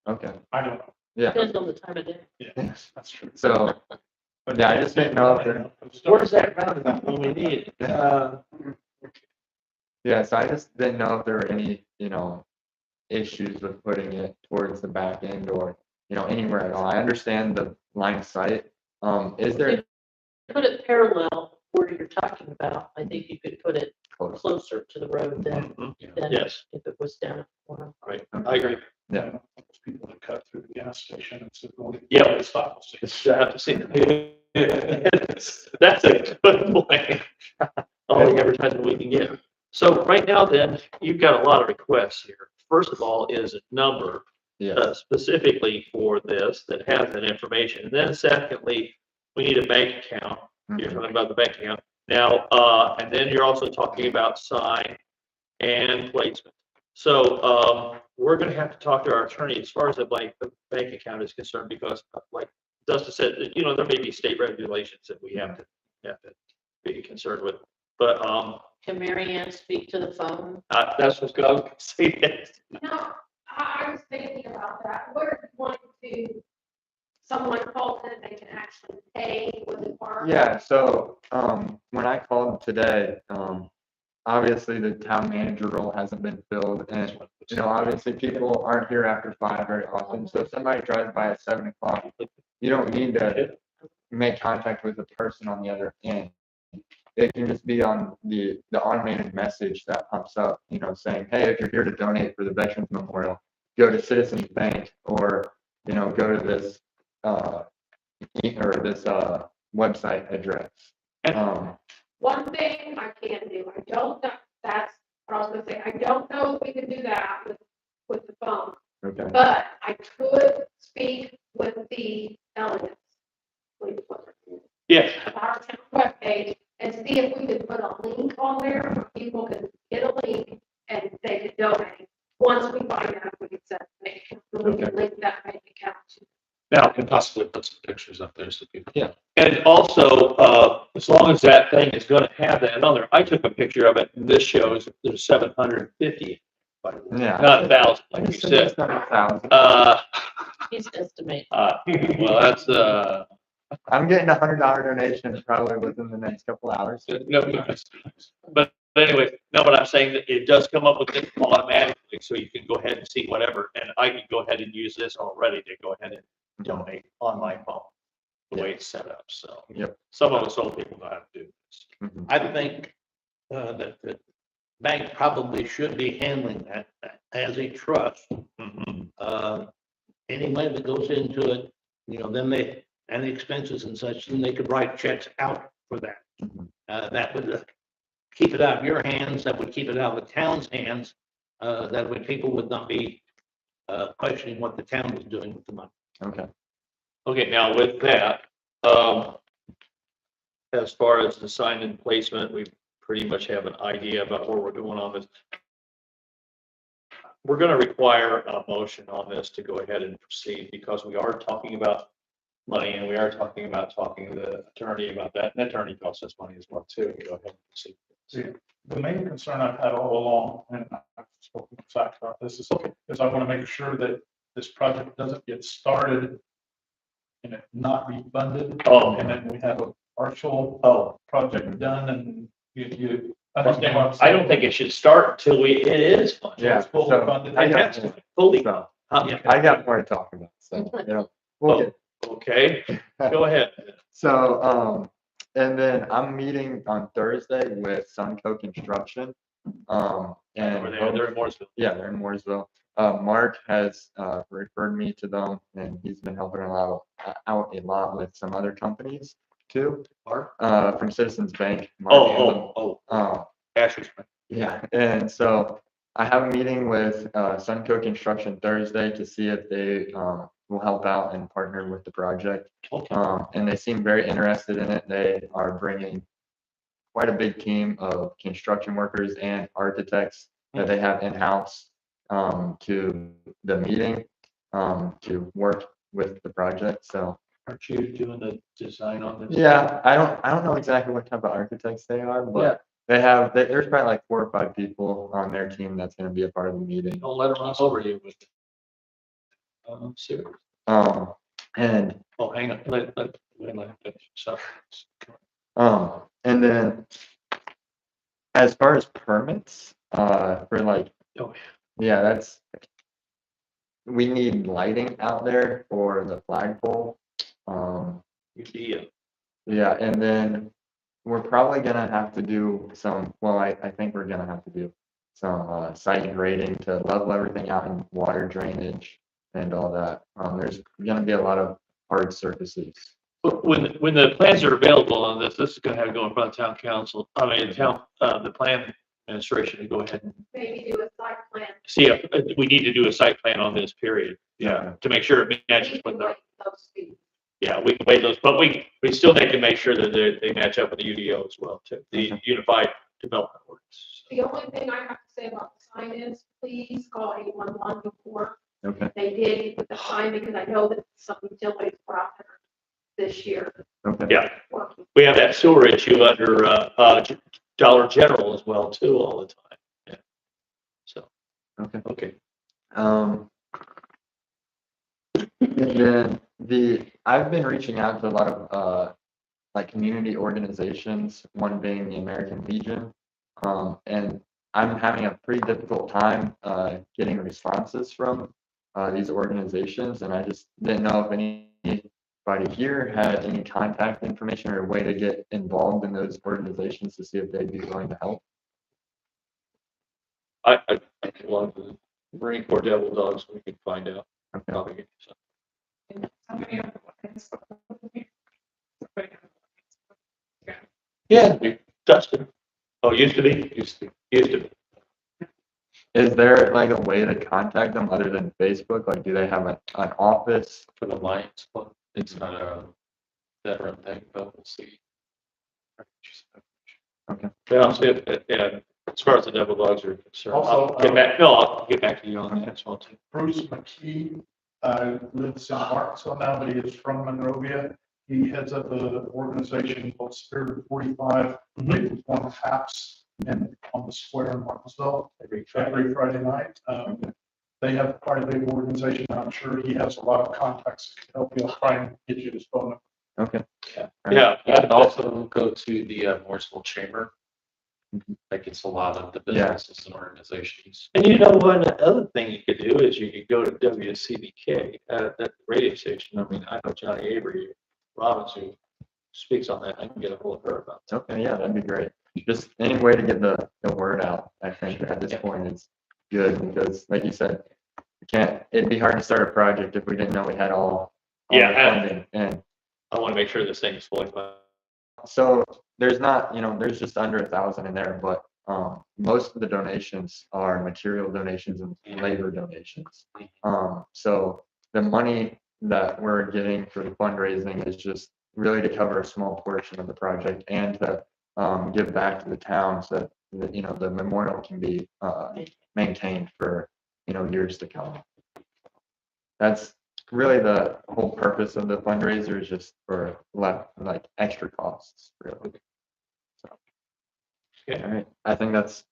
S10: Okay,
S6: I don't know.
S10: yeah.
S3: Depends on the time of day.
S10: Yes.
S6: That's true.
S10: So, yeah, I just didn't know if there,
S1: Where's that roundabout when we need it?
S10: yeah, so I just didn't know if there were any, issues with putting it towards the back end or, anywhere at all. I understand the line of sight. Is there
S3: Put it parallel where you're talking about. I think you could put it
S10: close?
S3: closer to the road than
S1: Yes,
S3: if it was down at the corner.
S1: right. I agree.
S10: Yeah.
S6: Those people that cut through the gas station and said, well,
S1: Yeah.
S6: it's stop.
S1: It's, I have to see. That's a good point. All the advertising we can get. So right now then, you've got a lot of requests here. First of all is a number
S10: Yeah,
S1: specifically for this that has that information. And then secondly, we need a bank account. You're
S10: mhm,
S1: talking about the bank account. Now, and then you're also talking about sign and placement. So, we're gonna have to talk to our attorney as far as the bank account is concerned, because like Dustin said, there may be state regulations that we have to be concerned with. But,
S3: Can Mary Ann speak to the phone?
S1: that's what's I was gonna say next.
S4: No, I was thinking about that. What if you want to, someone calls in, they can actually pay with the car?
S10: yeah, so, when I called today, obviously the town manager role hasn't been filled and, obviously people aren't here after 5 very often. So if somebody drives by at 7 o'clock, you don't need to make contact with the person on the other end. It can just be on the automated message that pops up, saying, hey, if you're here to donate for the Veterans Memorial, go to Citizens Bank or, go to this, or this, website address.
S4: One thing I can do, I don't know, that's what I was gonna say, I don't know if we can do that with the phone,
S10: Okay,
S4: but I could speak with the Elliotts.
S1: Yeah,
S4: Our town webpage and see if we could put a link on there where people can get a link and they can donate. Once we find out, we can set, we can link that bank account to
S1: Now,
S2: can possibly put some pictures up there so people.
S10: Yeah.
S1: and also, as long as that thing is gonna have that on there, I took a picture of it, and this shows there's 750.
S10: Yeah.
S1: Not 1,000, like you said.
S10: 7,000.
S3: He's estimating.
S1: Well, that's,
S10: I'm getting $100 donation probably within the next couple hours.
S1: no, but anyway, no, but I'm saying that it does come up with it automatically, so you can go ahead and see whatever, and I can go ahead and use this already to go ahead and donate on my phone, the way it's set up, so.
S10: Yep.
S1: Some of us old people know how to do this.
S10: Mhm.
S7: I think, that the bank probably should be handling that as a trust. Any money that goes into it, then any expenses and such, then they could write checks out for that.
S10: Mhm.
S7: That would keep it out of your hands, that would keep it out of the town's hands, that way people would not be questioning what the town was doing with the money.
S10: Okay.
S1: Okay, now with that, as far as the sign and placement, we pretty much have an idea about where we're going on this. We're gonna require a motion on this to go ahead and proceed, because we are talking about money, and we are talking to the attorney about that, and the attorney costs us money as well too. Go ahead and proceed.
S6: See, the main concern I've had all along, and I've spoken to Zach about this, is I want to make sure that this project doesn't get started and it not be funded.
S1: Oh.
S6: And then we have a partial project done, and you understand what I'm saying?
S1: I don't think it should start until it is funded.
S10: Yeah.
S6: It's fully
S10: so
S6: funded.
S10: I
S1: It has
S10: got,
S1: to be fully.
S10: so
S1: Yeah.
S10: I got more to talk about. So, we'll get.
S1: Okay, go ahead.
S10: So, and then I'm meeting on Thursday with Sunco Construction. And
S1: They're in Morrisville.
S10: yeah, they're in Mooresville. Mark has referred me to them, and he's been helping out a lot with some other companies too.
S1: Mark?
S10: From Citizens Bank. Mark Handel.
S1: Oh. Ashley's.
S10: Yeah, and so I have a meeting with Sunco Construction Thursday to see if they will help out and partner with the project.
S1: Okay.
S10: And they seem very interested in it. They are bringing quite a big team of construction workers and architects that they have in-house to the meeting to work with the project. So
S1: Aren't you doing the design on this?
S10: yeah, I don't know exactly what type of architects they are, but there's probably like 4 or 5 people on their team that's going to be a part of the meeting.
S1: Don't let them run over you with it. Serious.
S10: And
S1: Oh, hang on, let finish. Sorry.
S10: and then as far as permits, for like,
S1: Oh,
S10: yeah, we need lighting out there for the flagpole.
S1: yeah.
S10: Yeah, and then we're probably gonna have to do I think we're gonna have to do some site grading to level everything out and water drainage and all that. There's gonna be a lot of hard surfaces.
S1: But when the plans are available on this is gonna have to go in front of town council, the plan administration to go ahead and
S4: Maybe do a site plan.
S1: see if we need to do a site plan on this period. Yeah, to make sure it matches with the,
S4: Those fees.
S1: yeah, we can wait those, but we still need to make sure that they match up with the UDO as well, too, the Unified Development Ordinance.
S4: The only thing I have to say about the sign is, please call 811 before
S10: Okay,
S4: they did with the sign, because I know that some utilities were out there this year
S10: okay.
S1: Yeah,
S4: working.
S1: we have that sewer issue under, Dollar General as well, too, all the time. Yeah. So,
S10: Okay.
S1: okay.
S10: And then I've been reaching out to a lot of like community organizations, one being the American Legion. And I'm having a pretty difficult time getting responses from these organizations, and I just didn't know if anybody here had any contact information or a way to get involved in those organizations to see if they'd be willing to help.
S1: I belong to the Marine Corps Devil Dogs, we can find out.
S10: Okay.
S1: Probably get you some.
S9: Somebody on the lines. Somebody on the lines.
S1: Yeah, Dustin. Oh, used to be? Used to be.
S10: Is there like a way to contact them other than Facebook? Like, do they have an office?
S1: For the Lions Club. It's not a veteran thing, but we'll see.
S10: Okay.
S1: Yeah, I'll see if, as far as the Devil Dogs are concerned,
S6: Also,
S1: I'll get back to you on that as well, too.
S6: Bruce McKee, lives in Arkansas now, but he is from Monrovia. He heads up an organization called Spirit 45, they perform taps and on the square in Martinsville every Friday night. They have quite a big organization. I'm sure he has a lot of contacts to help you try and get you his phone number.
S10: Okay.
S1: Yeah,
S2: I'd also go to the Morrisville Chamber. That gets a lot of the
S10: Yeah.
S2: businesses and organizations.
S7: And you know, one other thing you could do is you could go to WCBK at the radio station. I mean, I know Johnny Avery Robbins who speaks on that. I can get a hold of her about that.
S10: Okay, yeah, that'd be great. Just any way to get the word out, I think at this point is good because like you said, it'd be hard to start a project if we didn't know we had all the
S1: Yeah,
S10: funding. And
S1: I want to make sure this thing is fully funded.
S10: so there's not, there's just under 1,000 in there, but most of the donations are material donations and labor donations. So the money that we're getting for the fundraising is just really to cover a small portion of the project and to give back to the town so that, the memorial can be maintained for, years to come. That's really the whole purpose of the fundraiser is just for like extra costs, really. So,
S1: Okay.
S10: all right, I think that's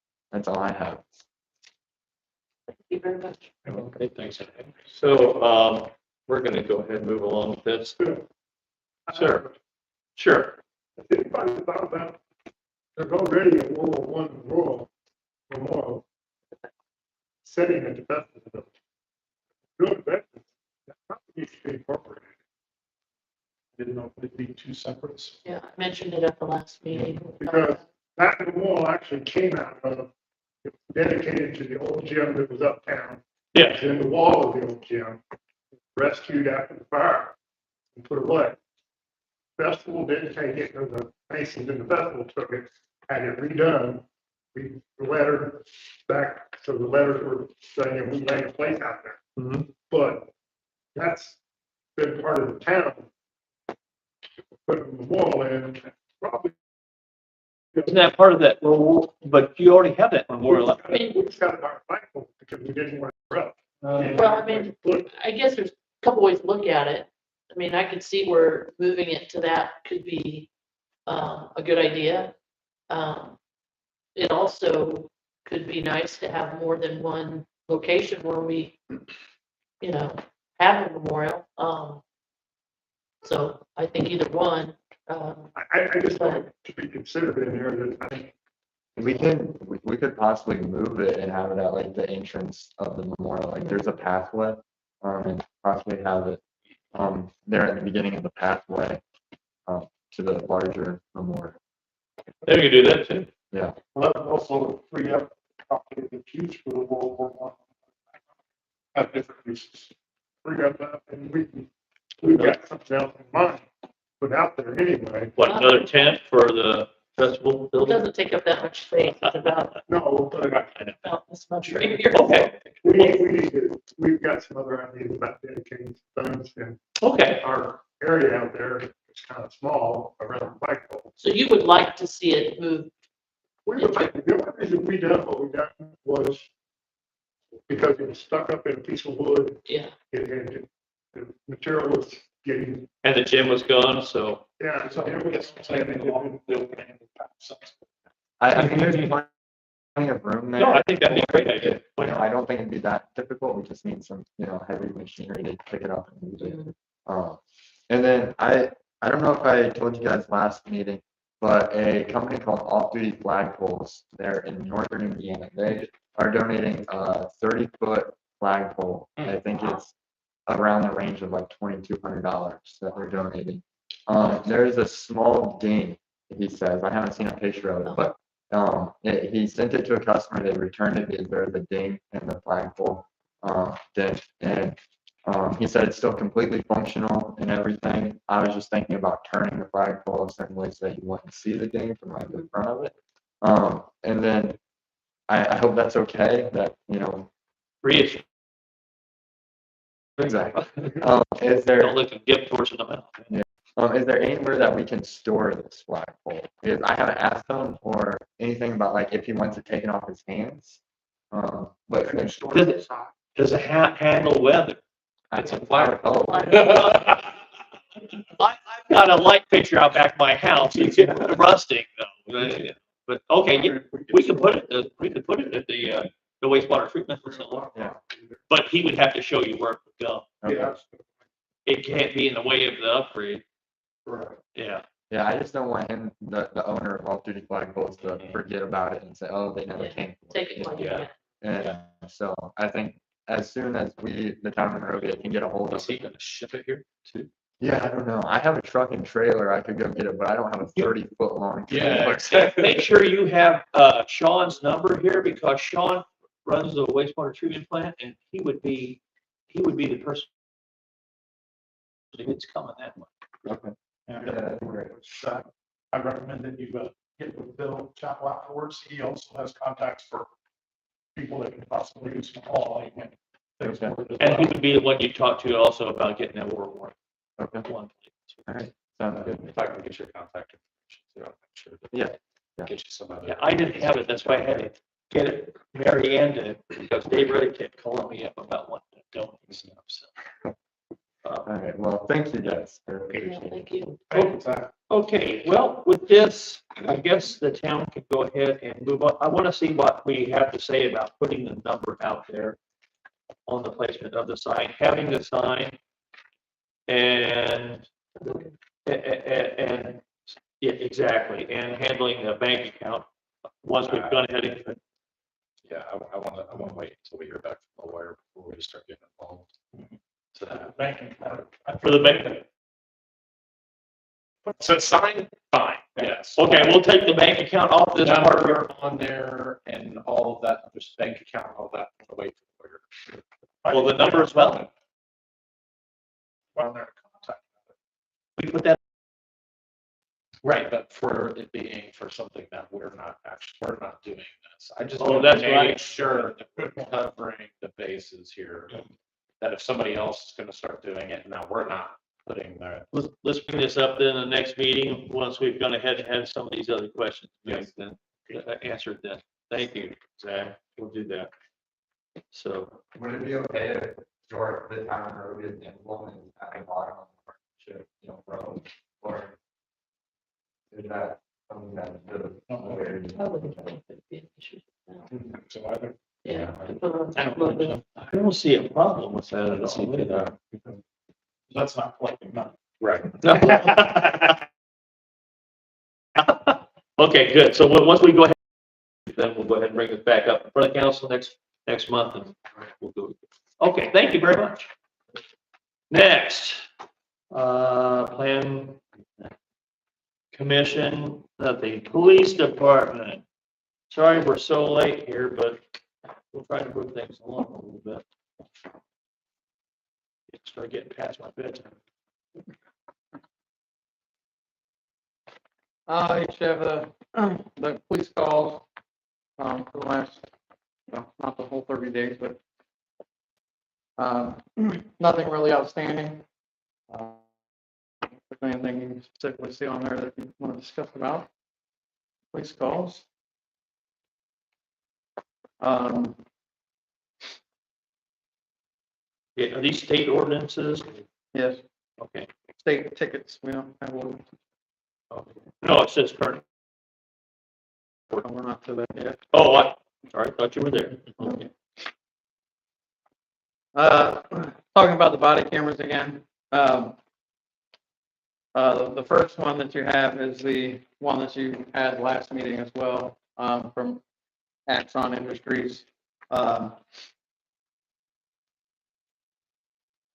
S10: all I have.
S3: Thank you very much.
S1: Okay, thanks. So, we're gonna go ahead and move along with this. Sure. Sure.
S8: If anybody thought about, there's already a World War I memorial sitting at the festival. Good veterans, that probably needs to be incorporated.
S6: Didn't know if it'd be two separates.
S3: Yeah, I mentioned it at the last meeting.
S8: Because that memorial actually came out of, it was dedicated to the old gym that was uptown.
S1: Yeah.
S8: In the wall of the old gym, rescued after the fire and put away. Festival didn't take it, or the Masons in the festival took it, had it redone. We lettered back, so the letters were saying we made a place out there.
S1: Mhm.
S8: But that's been part of the town. Putting the wall in, probably.
S1: Isn't that part of that? Well, but you already have that memorial.
S8: We just got our flagpole because we didn't want to interrupt.
S3: Well, I mean, I guess there's a couple ways to look at it. I mean, I could see where moving it to that could be a good idea. It also could be nice to have more than one location where we, have a memorial. So I think either one.
S8: I just want it to be considered in here that I think.
S10: We could possibly move it and have it at like the entrance of the memorial, like there's a pathway, and possibly have it there at the beginning of the pathway to the larger memorial.
S1: There you do that too.
S10: Yeah.
S6: Well, that would also free up probably the queues for the World War I. Have different uses.
S8: Free up that, and we've got something else in mind, put out there anyway.
S1: What, another tent for the festival
S3: It
S1: building?
S3: doesn't take up that much space. It's about
S8: No, but
S3: this much right here.
S1: Okay,
S8: we've got some other ideas about dedicating funds and
S1: okay.
S8: our area out there is kind of small around the flagpole.
S3: So you would like to see it move.
S8: The only reason we done what we done was because it was stuck up in a piece of wood
S3: Yeah.
S8: and the material was getting,
S1: And the gym was gone, so.
S8: yeah.
S6: So here we get some planning along the building.
S10: I think there's plenty of room there.
S1: No, I think that'd be a great idea.
S10: I don't think it'd be that difficult. We just need some, heavy machinery to pick it up and move it. And then I don't know if I told you guys last meeting, but a company called Off Duty Flagpoles, they're in northern Indiana. They are donating a 30-foot flagpole. I think it's around the range of like $2,200 that they're donating. There's a small ding, he says. I haven't seen a picture of it, but he sent it to a customer. They returned it because there's a ding in the flagpole dent, and he said it's still completely functional and everything. I was just thinking about turning the flagpole a certain way so that you wouldn't see the ding from like the front of it. And then I hope that's okay. That
S1: Reissue.
S10: exactly. Is there
S1: Don't let them give portion of it.
S10: is there anywhere that we can store this flagpole? Because I haven't asked him or anything about like if he wants it taken off his hands. But
S1: Does it handle weather?
S5: It's a fire.
S10: Oh,
S1: I've got a light fixture out back of my house. It's rusting though. But, okay, yeah, we could put it at the wastewater treatment facility.
S10: yeah.
S1: But he would have to show you where it would go.
S10: Okay.
S6: Yeah.
S1: It can't be in the way of the upgrade.
S6: Correct.
S1: Yeah.
S10: Yeah, I just don't want him, the owner of Off Duty Flagpoles to forget about it and say, oh, they never
S3: Yeah.
S10: came.
S3: Take it like
S1: Yeah.
S3: that.
S10: And so I think as soon as the town of Monrovia can get a hold of
S5: Is he
S10: it.
S5: gonna ship it here too?
S10: Yeah, I don't know. I have a truck and trailer. I could go get it, but I don't have a 30-foot long.
S5: Yeah.
S10: trailer.
S1: Make sure you have, Sean's number here because Sean runs the wastewater treatment plant and he would be the person it's coming that way.
S10: Okay.
S6: Yeah,
S10: Yeah, that'd be great.
S6: I recommend that you get with Bill Chapel afterwards. He also has contacts for people that can possibly use some hauling and things.
S10: Okay.
S6: for it as
S1: And he
S6: well.
S1: would be the one you talk to also about getting that World War
S10: Okay.
S1: I.
S10: All right. Sounds good.
S5: If I can get your contact information, too, I'll make sure that.
S10: Yeah. Yeah.
S5: Get you some other.
S1: Yeah, I didn't have it. That's why I had to get it. Mary Ann did, because Dave really kept calling me up about wanting to donate stuff, so.
S10: All right. Well, thank you guys. I
S3: Yeah,
S10: appreciate it.
S3: thank you.
S6: Thank you, Zach.
S1: Okay, well, with this, I guess the town can go ahead and move on. I want to see what we have to say about putting the number out there on the placement of the sign, having the sign and, yeah, exactly, and handling the bank account once we've gone ahead and,
S5: Yeah, I wanna wait until we hear back from the lawyer before we start getting involved. To that.
S6: Banking.
S1: for the bank.
S5: So sign, fine, yes.
S1: Okay, we'll take the bank account off
S5: The
S1: this part.
S5: number on there and all of that, just bank account, all that, I'll wait for the lawyer.
S1: Well, the number as well.
S6: On their contact.
S1: We put that,
S5: Right, but for it being for something that we're not doing this. I just
S1: Oh,
S5: want
S1: that's
S5: to make
S1: right.
S5: sure that we're covering the bases here. That if somebody else is gonna start doing it, now we're not putting the.
S1: let's bring this up then in the next meeting, once we've gone ahead and had some of these other questions
S5: Yes.
S1: then answered then. Thank you, Zach. We'll do that. So,
S10: Would it be okay if George, the town of Monrovia, and woman at the bottom of the partnership, road, or is that something that the
S3: I wouldn't think it'd be an issue.
S6: So either.
S3: Yeah.
S1: I don't see a problem with that at all.
S6: That's not collecting money.
S5: Right.
S1: Okay, good. So once we go ahead, then we'll go ahead and bring this back up in front of council next month and we'll do it. Okay, thank you very much. Next, plan commission of the police department. Sorry, we're so late here, but we'll try to move things along a little bit. Start getting past my bedtime.
S11: Each have the police calls, for the last, not the whole 30 days, but, nothing really outstanding. If there's anything you specifically see on there that you want to discuss about, police calls.
S1: Yeah, are these state ordinances?
S11: Yes,
S1: Okay.
S11: state tickets, we don't have one,
S1: No, it says current.
S11: we're not to that yet.
S1: Oh, sorry, I thought you were there. Okay.
S11: Talking about the body cameras again. The first one that you have is the one that you had last meeting as well, from Axon Industries.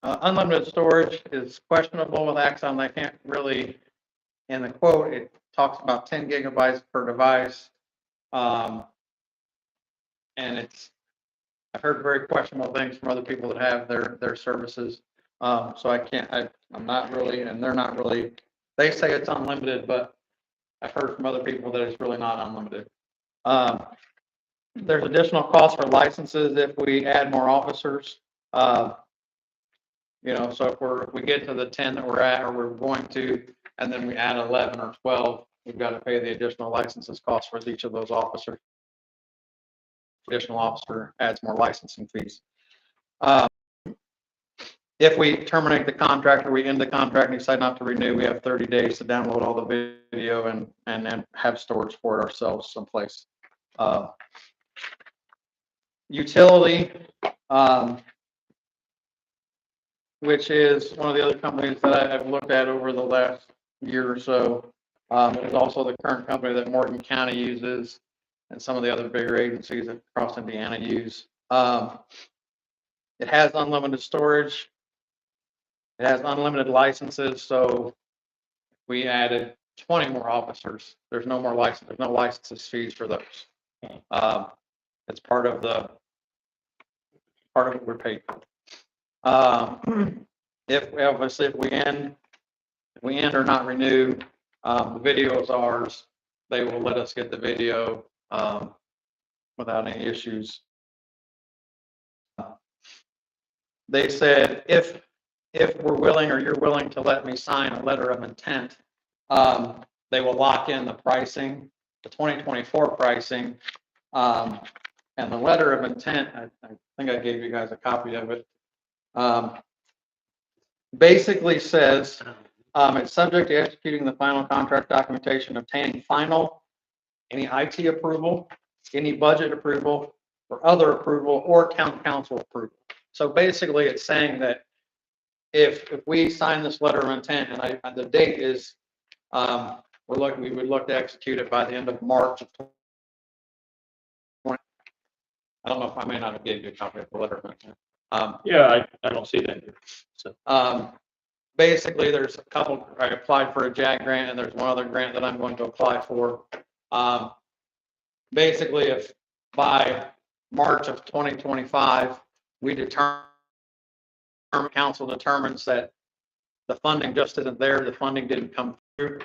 S11: Unlimited storage is questionable with Axon. They can't really, in the quote, it talks about 10 gigabytes per device. And I've heard very questionable things from other people that have their services. So I'm not really, and they're not really, they say it's unlimited, but I've heard from other people that it's really not unlimited. There's additional costs for licenses if we add more officers. So if we get to the 10 that we're at, or we're going to, and then we add 11 or 12, we've got to pay the additional licenses cost for each of those officers. Additional officer adds more licensing fees. if we terminate the contract or we end the contract and decide not to renew, we have 30 days to download all the video and then have storage for it ourselves someplace. Utility, which is one of the other companies that I've looked at over the last year or so. It's also the current company that Morgan County uses and some of the other bigger agencies across Indiana use. It has unlimited storage. It has unlimited licenses, so we added 20 more officers. There's no more license, there's no licenses fees for those. It's part of what we're paid for. If we end or not renew, the video is ours. They will let us get the video, without any issues. They said, if we're willing or you're willing to let me sign a letter of intent, they will lock in the pricing, the 2024 pricing. And the letter of intent, I think I gave you guys a copy of it. Basically says, it's subject to executing the final contract documentation, obtaining any IT approval, any budget approval, or other approval, or town council approval. So basically, it's saying that if we sign this letter of intent, and the date is, we would look to execute it by the end of March of 2020. I don't know if I may not have gave you a copy of the letter of intent.
S1: Yeah, I don't see that here. So,
S11: basically, there's a couple, I applied for a JAG grant, and there's one other grant that I'm going to apply for. Basically, if by March of 2025, council determines that the funding just isn't there, the funding didn't come through,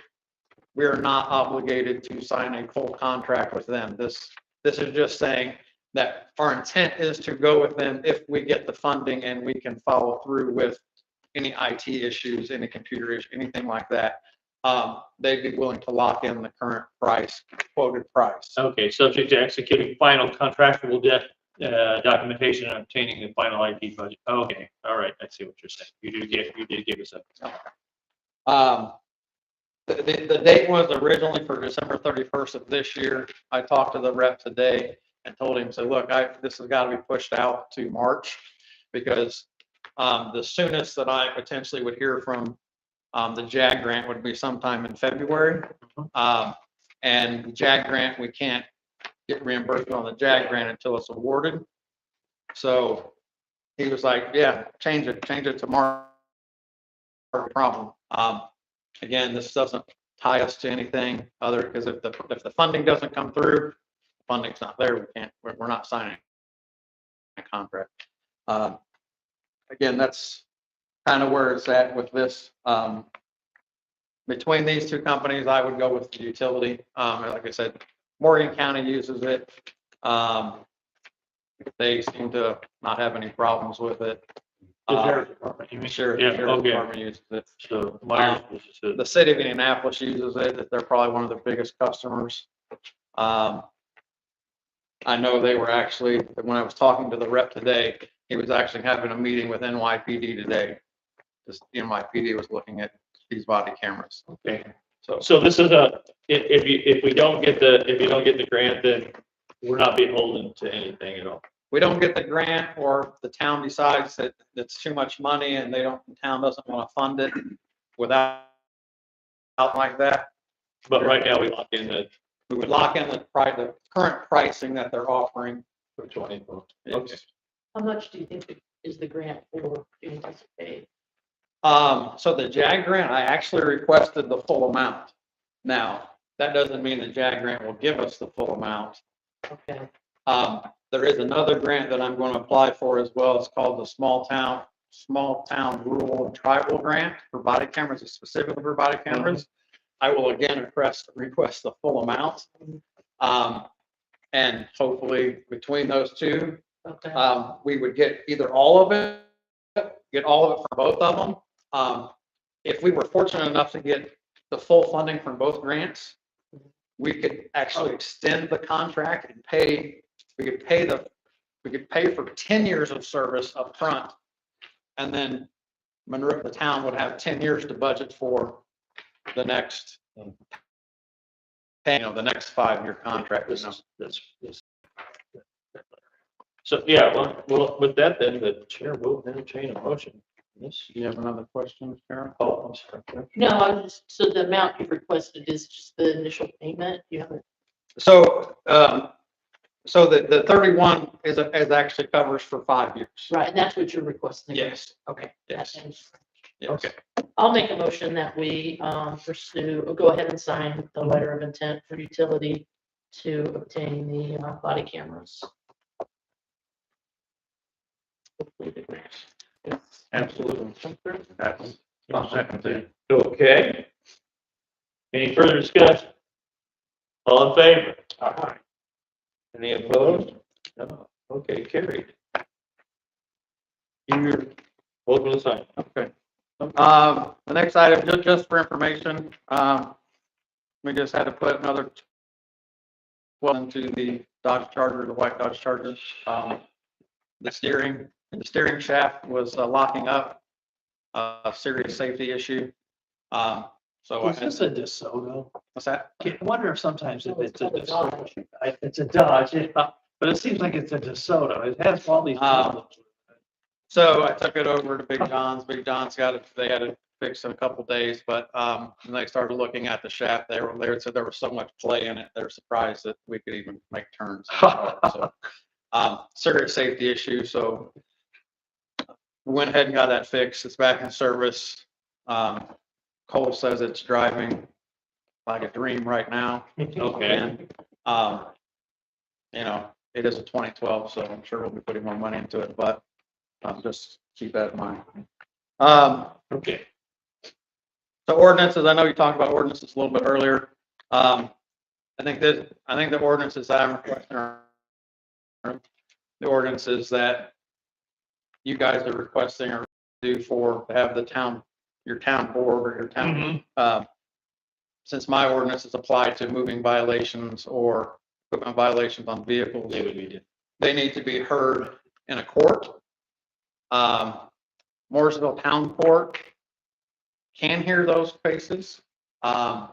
S11: we are not obligated to sign a full contract with them. This is just saying that our intent is to go with them if we get the funding and we can follow through with any IT issues, any computer issue, anything like that. They'd be willing to lock in the current price, quoted price.
S1: okay, subject to executing final contractual documentation and obtaining the final IT budget. Okay, all right, I see what you're saying. You did give us a.
S11: The date was originally for December 31st of this year. I talked to the rep today and told him, so look, this has got to be pushed out to March, because the soonest that I potentially would hear from the JAG grant would be sometime in February. And the JAG grant, we can't get reimbursement on the JAG grant until it's awarded. So he was like, yeah, change it to March. No problem. Again, this doesn't tie us to anything other, because if the funding doesn't come through, funding's not there, we're not signing a contract. Again, that's kind of where it's at with this. Between these two companies, I would go with the utility. Like I said, Morgan County uses it. They seem to not have any problems with it.
S1: The sheriff's department, you mean?
S11: Sheriff's
S1: okay.
S11: department uses it.
S1: So Myers uses it.
S11: The city of Indianapolis uses it. They're probably one of the biggest customers. I know they were actually, when I was talking to the rep today, he was actually having a meeting with NYPD today. This NYPD was looking at these body cameras.
S1: Okay.
S11: So
S1: So this is if you don't get the grant, then we're not beholden to anything at all.
S11: we don't get the grant, or the town decides that it's too much money and the town doesn't want to fund it without like that.
S1: But right now we lock in
S11: We would lock in the current pricing that they're offering.
S1: for 20.
S11: It's-
S1: Okay.
S3: How much do you think is the grant for, do you anticipate?
S11: So the JAG grant, I actually requested the full amount. Now, that doesn't mean the JAG grant will give us the full amount.
S3: Okay,
S11: There is another grant that I'm going to apply for as well. It's called the Small Town Rural and Tribal Grant for body cameras, specifically for body cameras. I will again request the full amount. And hopefully between those two,
S3: okay.
S11: we would get either all of it, for both of them. If we were fortunate enough to get the full funding from both grants, we could actually extend the contract and we could pay for 10 years of service up front, and then Monroe, the town would have 10 years to budget for the next, the next 5-year contract.
S1: This. So, yeah, well, with that then, the chair will entertain a motion. Yes.
S11: You have another question, Karen?
S1: Oh, I'm sorry.
S3: No, I was just, so the amount you've requested is just the initial payment, you haven't,
S11: So, so the 31 is actually covers for 5 years.
S3: right, and that's what you're requesting?
S11: Yes.
S3: Okay.
S11: Yes.
S3: Yes.
S1: Okay.
S3: I'll make a motion that we, pursue, or go ahead and sign the letter of intent for utility to obtain the, body cameras. Hopefully the grant.
S1: Absolutely. That's my second thing. Okay. Any further discussion? All in favor? Aye. Any opposed? No. Okay, carried. You're welcome to sign.
S11: Okay. The next item, just for information, we just had to put another into the Dodge Charger, the white Dodge Charger. The steering shaft was locking up, a serious safety issue. So
S1: Is this a DeSoto?
S11: what's that?
S1: I wonder if sometimes if it's a
S3: It's a Dodge.
S1: DeSoto. It's a Dodge, yeah, but it seems like it's a DeSoto. It has all these problems.
S11: So I took it over to Big John's. Big John's got it, they had it fixed in a couple days, but, when they started looking at the shaft, they said there was so much play in it. They're surprised that we could even make turns. So, serious safety issue, so we went ahead and got that fixed. It's back in service. Cole says it's driving like a dream right now.
S1: Okay.
S11: And, it is a 2012, so I'm sure we'll be putting more money into it, but just keep that in mind.
S1: Okay.
S11: So ordinances, I know you talked about ordinances a little bit earlier. I think the ordinances that I'm requesting are the ordinances that you guys are requesting or do for, to have your town board or your town, since my ordinance is applied to moving violations or equipment violations on vehicles, they need to be heard in a court. Mooresville Town Court can hear those cases. The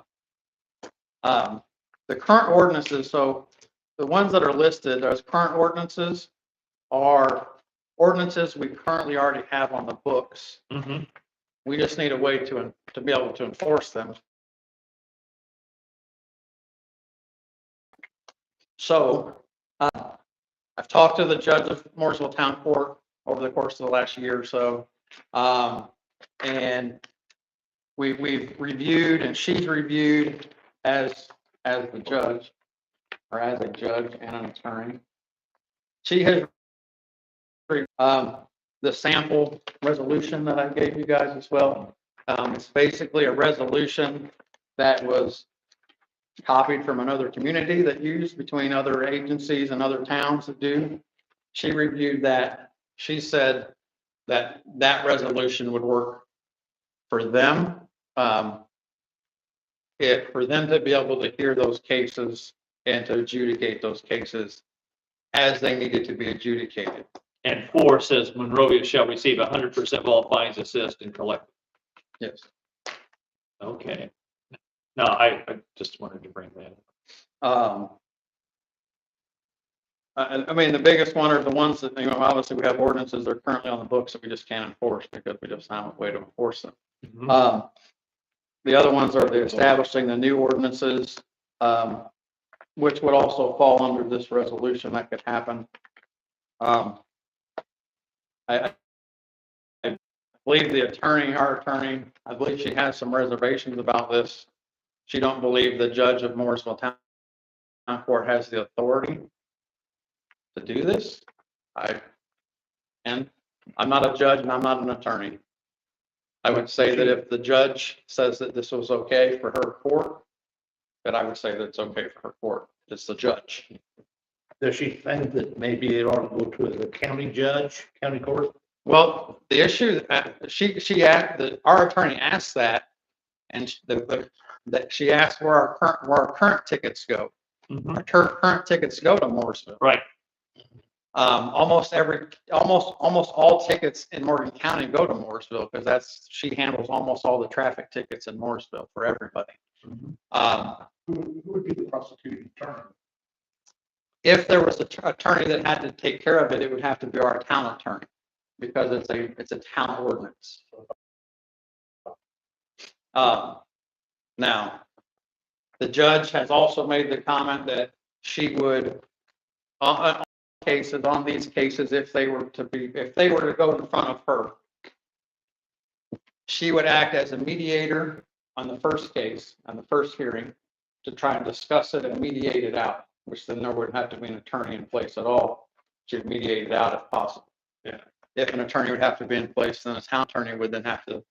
S11: current ordinances, so the ones that are listed, those current ordinances are ordinances we currently already have on the books. We just need a way to be able to enforce them. So, I've talked to the judge of Mooresville Town Court over the course of the last year or so. And we've reviewed and she's reviewed as the judge, or as a judge and an attorney. She has the sample resolution that I gave you guys as well. It's basically a resolution that was copied from another community that used between other agencies and other towns that do. She reviewed that. She said that resolution would work for them. For them to be able to hear those cases and to adjudicate those cases as they needed to be adjudicated.
S1: And 4 says Monrovia shall receive 100% of all fines, assessed and collected.
S11: Yes.
S1: Okay. No, I just wanted to bring that up.
S11: I mean, the biggest one are the ones that, obviously we have ordinances that are currently on the books that we just can't enforce because we just have a way to enforce them. The other ones are the establishing the new ordinances, which would also fall under this resolution that could happen. I believe our attorney, I believe she has some reservations about this. She don't believe the judge of Mooresville Town Court has the authority to do this. And I'm not a judge and I'm not an attorney. I would say that if the judge says that this was okay for her court, that I would say that it's okay for her court. It's the judge.
S7: Does she think that maybe it ought to go to the county judge, county court?
S11: Well, the issue that our attorney asked that, and that she asked where our current tickets go. Our current tickets go to Mooresville.
S1: Right.
S11: Almost all tickets in Morgan County go to Morrisville because she handles almost all the traffic tickets in Morrisville for everybody.
S6: Who would be the prosecuting attorney?
S11: If there was an attorney that had to take care of it, it would have to be our town attorney because it's a town ordinance. Now, the judge has also made the comment that she would, on these cases, if they were to go in front of her, she would act as a mediator on the first case, on the first hearing, to try and discuss it and mediate it out, which then there would have to be an attorney in place at all. She'd mediate it out if possible.
S1: Yeah.
S11: If an attorney would have to be in place, then a town attorney would then have to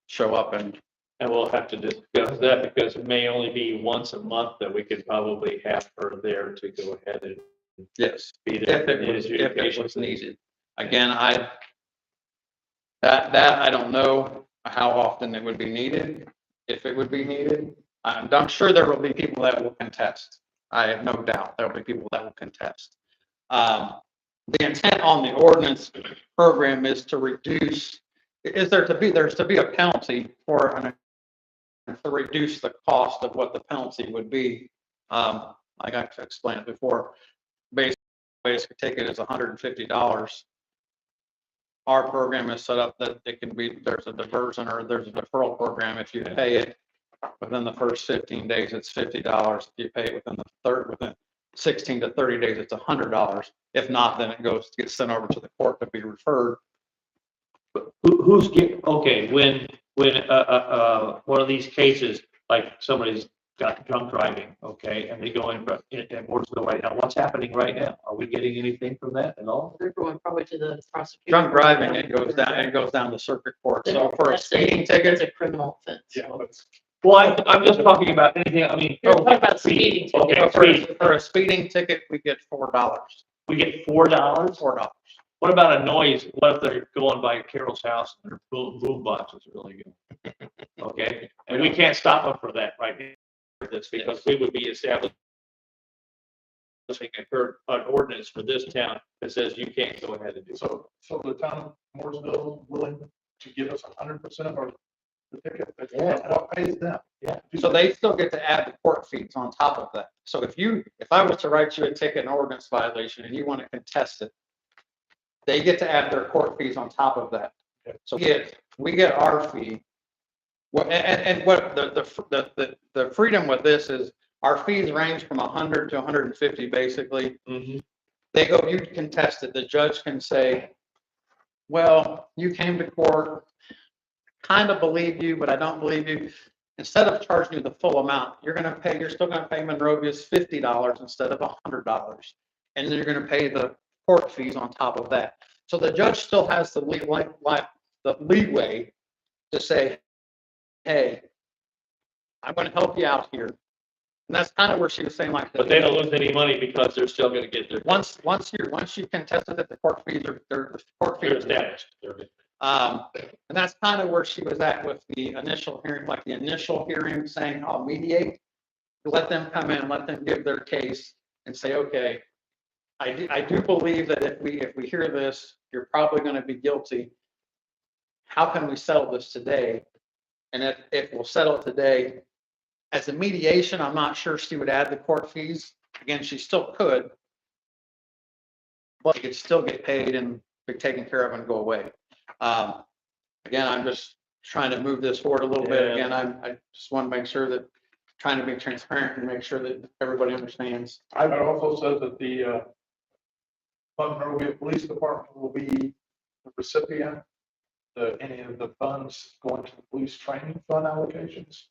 S11: show up and.
S1: And we'll have to discuss that because it may only be once a month that we could probably have her there to go ahead and
S11: Yes,
S1: be there.
S11: if it was needed. Again, I don't know how often it would be needed, if it would be needed. I'm sure there will be people that will contest. I have no doubt there will be people that will contest. The intent on the ordinance program is to reduce, there's to be a penalty to reduce the cost of what the penalty would be. Like I explained before, basic ticket is $150. Our program is set up that it can be, there's a diversion or there's a deferral program. If you pay it within the first 15 days, it's $50. If you pay it within 16 to 30 days, it's $100. If not, then it gets sent over to the court to be referred.
S1: Who's okay, when one of these cases, like somebody's got drunk driving, okay, and they go in Morrisville right now, what's happening right now? Are we getting anything from that at all?
S3: They're going probably to the prosecutor.
S11: Drunk driving, it goes down to circuit court. So for a
S3: That's
S11: speeding ticket,
S3: It's a criminal offense.
S6: Yeah, but
S1: Well, I'm just talking about anything, I mean.
S3: You're talking about speeding. ticket.
S1: Okay,
S11: for a speeding ticket, we get $4.
S1: we get $4?
S11: $4.
S1: What about a noise? What if they're going by Carol's house and their boom box is really good? Okay, and we can't stop them for that right now. That's because we would be establishing an ordinance for this town that says you can't go ahead and do so.
S6: so the town of Mooresville willing to give us 100% of the ticket?
S1: Yeah.
S6: What pays them?
S1: Yeah.
S11: So they still get to add the court fees on top of that. So if I was to write you a ticket, an ordinance violation, and you want to contest it, they get to add their court fees on top of that. So we get our fee. Well, and what the freedom with this is our fees range from 100 to 150 basically.
S1: Mm-hmm.
S11: You contest it. The judge can say, well, you came to court, kind of believe you, but I don't believe you. Instead of charging you the full amount, you're still gonna pay Monrovia's $50 instead of $100. And then you're gonna pay the court fees on top of that. So the judge still has the leeway to say, hey, I'm gonna help you out here. And that's kind of where she was saying like.
S1: But they don't lose any money because they're still gonna get their.
S11: Once you contested it, the court fees are, the court fees
S1: They're
S11: are
S1: established.
S11: and that's kind of where she was at with the initial hearing, like the initial hearing saying, I'll mediate, let them come in, let them give their case and say, okay, I do believe that if we hear this, you're probably going to be guilty. How can we settle this today? And if we'll settle it today, as a mediation, I'm not sure she would add the court fees. Again, she still could, but you could still get paid and be taken care of and go away. Again, I'm just trying to move this forward a little bit.
S1: Yeah.
S11: Again, I just want to make sure that, trying to be transparent and make sure that everybody understands.
S6: I would also say that the Monrovia Police Department will be the recipient of any of the funds going to the police training fund allocations.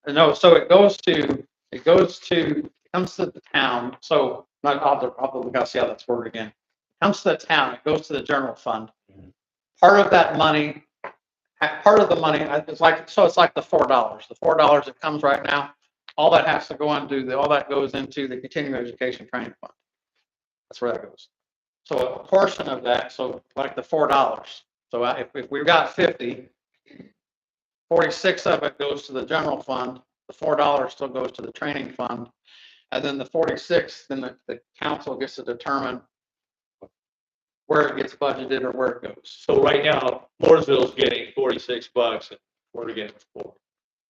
S11: No, so it comes to the town. So I'll gotta see how that's worded again. It comes to the town, it goes to the general fund. Part of that money, it's like the $4. The $4 that comes right now, all that has to go all that goes into the continuing education training fund. That's where that goes. So a portion of that, so like the $4. So if we've got 50, 46 of it goes to the general fund. The $4 still goes to the training fund. And then the 46, then the council gets to determine where it gets budgeted or where it goes.
S1: So right now, Mooresville's getting $46 and we're getting 4.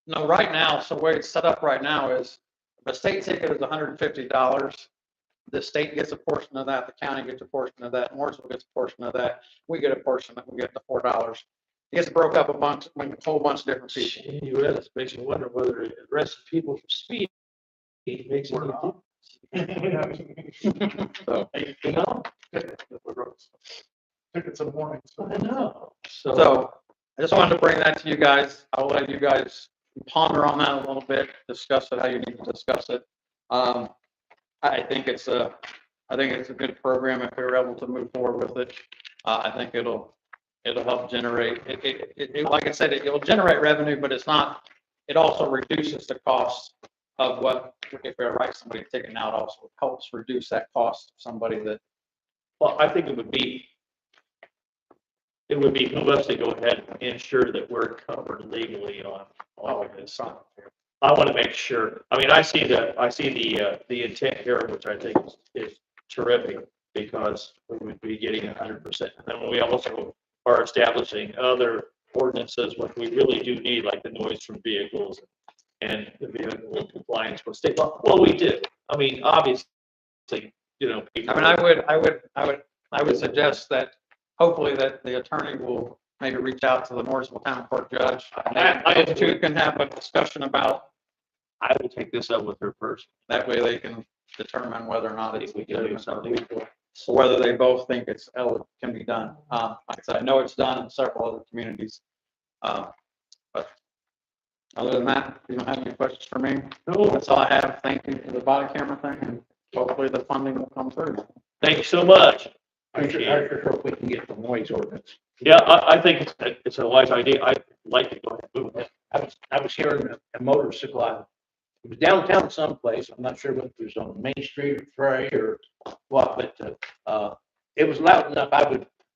S11: No, right now, so the way it's set up right now is the state ticket is $150. The state gets a portion of that, the county gets a portion of that, Mooresville gets a portion of that, we get a portion, we get the $4. It gets broke up a whole bunch of different people.
S1: Gee whiz, makes me wonder whether it arrests people for speed. It makes it.
S11: So,
S1: You know?
S6: Tickets in the morning.
S1: I know.
S11: So I just wanted to bring that to you guys. I'll let you guys ponder on that a little bit, discuss it how you need to discuss it. I think it's a good program if we were able to move forward with it. I think it'll help generate, like I said, it'll generate revenue, but it also reduces the cost of what, if we write somebody a ticket now, it also helps reduce that cost of somebody that.
S1: Well, I think it would be who us to go ahead and ensure that we're covered legally on all of this. I want to make sure, I mean, I see the intent here, which I think is terrific, because we would be getting 100%. And then we also are establishing other ordinances, which we really do need, like the noise from vehicles and the vehicle compliance with state law. Well, we do. I mean, obviously, you know.
S11: I mean, I would suggest that hopefully that the attorney will maybe reach out to the Mooresville Town Court judge. I two can have a discussion about.
S1: I will take this up with her first.
S11: That way they can determine whether or not it's
S1: If we can do something.
S11: or whether they both think can be done. Like I said, I know it's done in several other communities. But other than that, you don't have any questions for me?
S1: No.
S11: That's all I have. Thank you for the body camera thing, and hopefully the funding will come through.
S1: Thank you so much.
S7: I sure hope we can get the noise ordinance.
S1: Yeah, I think it's a wise idea. I'd like to go ahead and move it.
S7: I was hearing a motorcycle out. It was downtown someplace. I'm not sure whether it was on Main Street or Frey or what, but it was loud enough.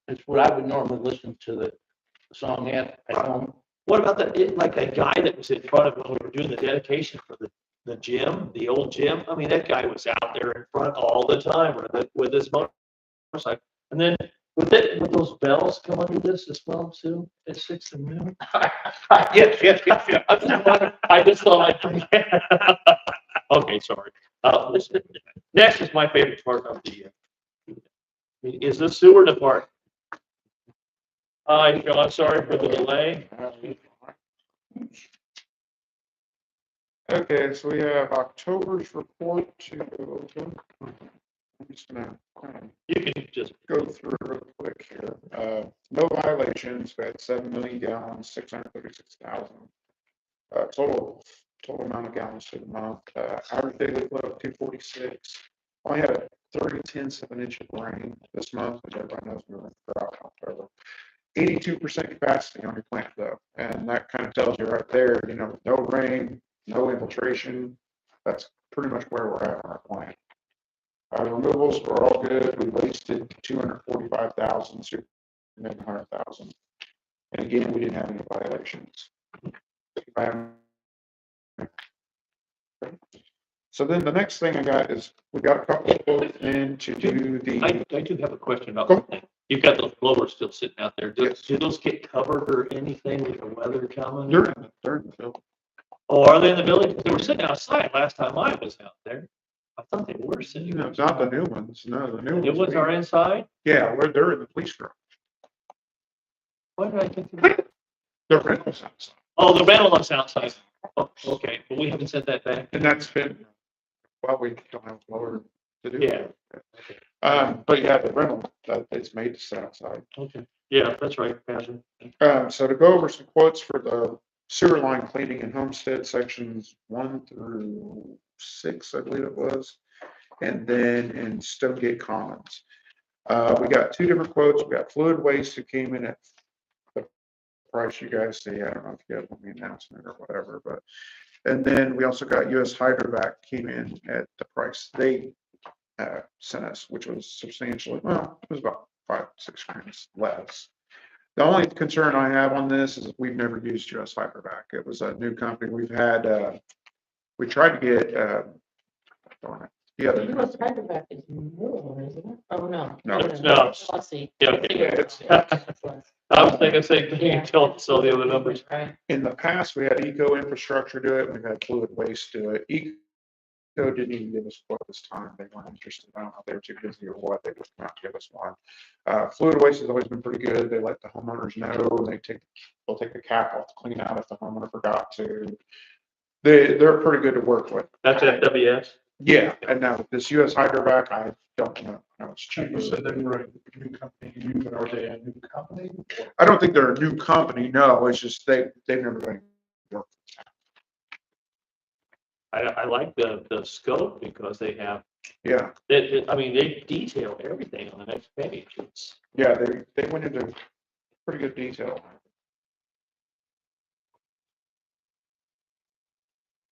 S7: It's what I would normally listen to the song at home.
S1: What about that guy that was in front of when we were doing the dedication for the gym, the old gym? I mean, that guy was out there in front all the time with his motorcycle. And then would those bells come under this as well too at 6 and noon?
S7: Yes.
S1: I just thought I'd forget. Okay, sorry. Next is my favorite part of is the sewer department. Hi, John, sorry for the delay.
S2: Okay, so we have October's report to open. I'm just gonna
S1: You can just
S2: go through real quick here. No violations, we had 7 million gallons, 636,000. Total amount of gallons for the month. Average daily flow of 246. Only had a 30/10 of an inch of rain this month, which everybody knows we're in drought in October. 82% capacity on your plant though, and that kind of tells you right there, no rain, no infiltration. That's pretty much where we're at on our plant. Removals were all good. We wasted 245,000, so we made 100,000. And again, we didn't have any violations. So then the next thing I got is we got a couple of quotes in to do the.
S1: I do have a question about something. You've got those blowers still sitting out there. Do those get covered or anything with the weather coming?
S2: They're in the building.
S1: Oh, are they in the building? They were sitting outside last time I was out there. I thought they were sitting.
S2: Not the new ones. No, the new ones.
S1: New ones are inside?
S2: Yeah, they're in the police truck.
S1: What did I think? Of?
S2: They're rentals outside.
S1: Oh, the rental is outside. Oh, okay, but we haven't sent that back.
S2: And that's been, well, we don't have a blower to do.
S1: Yeah.
S2: But yeah, the rental, it's made to sit outside.
S1: Okay. Yeah, that's right, Pastor.
S2: So to go over some quotes for the sewer line cleaning in Homestead sections 1 through 6, I believe it was. And then in Stonegate Commons. We got 2 different quotes. We got Fluid Waste who came in at the price you guys see. I don't know if you guys want the announcement or whatever, but, and then we also got US Hydrovac came in at the price they sent us, which was substantially, well, it was about 5-6 grand less. The only concern I have on this is we've never used US Hydrovac. It was a new company. We've had, we tried to get darn it. The other.
S3: US hydrovac is more, isn't it? Oh, no.
S2: No,
S1: it's not.
S3: Let's see.
S1: Yeah, okay.
S2: It's-
S1: I was thinking the same thing
S3: Yeah.
S1: until I saw the other numbers.
S3: Right.
S2: In the past, we had Eco Infrastructure do it, we've had Fluid Waste do it. Eco didn't even give us quote this time, they weren't interested, I don't know if they were too busy or what, they just not give us one. Fluid Waste has always been pretty good, they let the homeowners know, and they'll take the cap off to clean out if the homeowner forgot to. They're pretty good to work with.
S1: That's FWS.
S2: Yeah, and now this US Hydrovac, I don't know, no, it's cheap.
S6: You said they were a new company, are they a new company?
S2: I don't think they're a new company, no, it's just they've never been.
S1: I like the scope because they have,
S2: Yeah,
S1: I mean, they detail everything on the next page. It's,
S2: yeah, they went into pretty good detail.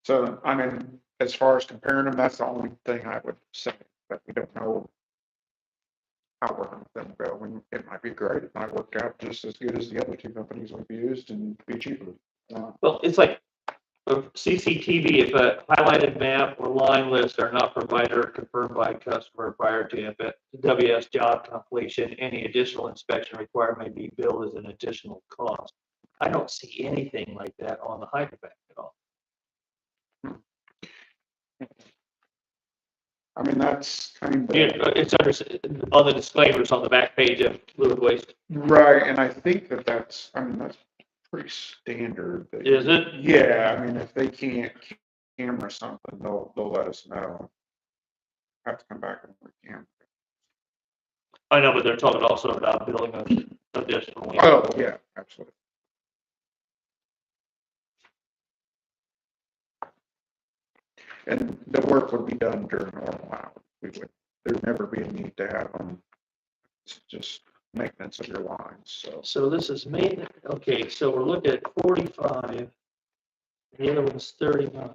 S2: So, I mean, as far as comparing them, that's the only thing I would say, but we don't know how we're gonna let them go, and it might be great, it might work out just as good as the other two companies we've used and be cheaper.
S1: well, it's like CCTV, if a highlighted map or line list are not provided or confirmed by customer prior to WS job completion, any additional inspection required may be billed as an additional cost. I don't see anything like that on the hydrovac at all.
S2: I mean, that's kind of.
S1: It's under, on the disclaimers on the back page of Fluid Waste.
S2: Right, and I think that's, I mean, that's pretty standard.
S1: Is it?
S2: Yeah, I mean, if they can't camera something, they'll let us know. Have to come back and camera.
S1: I know, but they're talking also about billing us additionally.
S2: Oh, yeah, absolutely. And the work would be done during normal hours. There'd never be a need to have them. It's just maintenance of your lines, so.
S1: So this is maintenance, okay, so we're looking at 45. The other one's 39.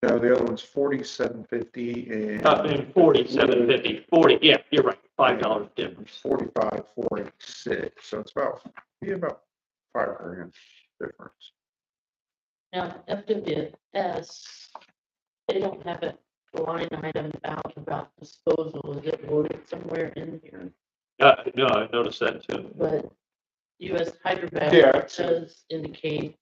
S2: No, the other one's 47.50 and.
S1: And 47.50, 40, yeah, you're right, $5 difference.
S2: 45.46, so it's about $5,000 difference.
S3: Now, FWS, they don't have a line item out about disposal. Is it worded somewhere in here?
S1: No, I noticed that too.
S3: But US Hydrovac
S2: Yeah, it's-
S3: does indicate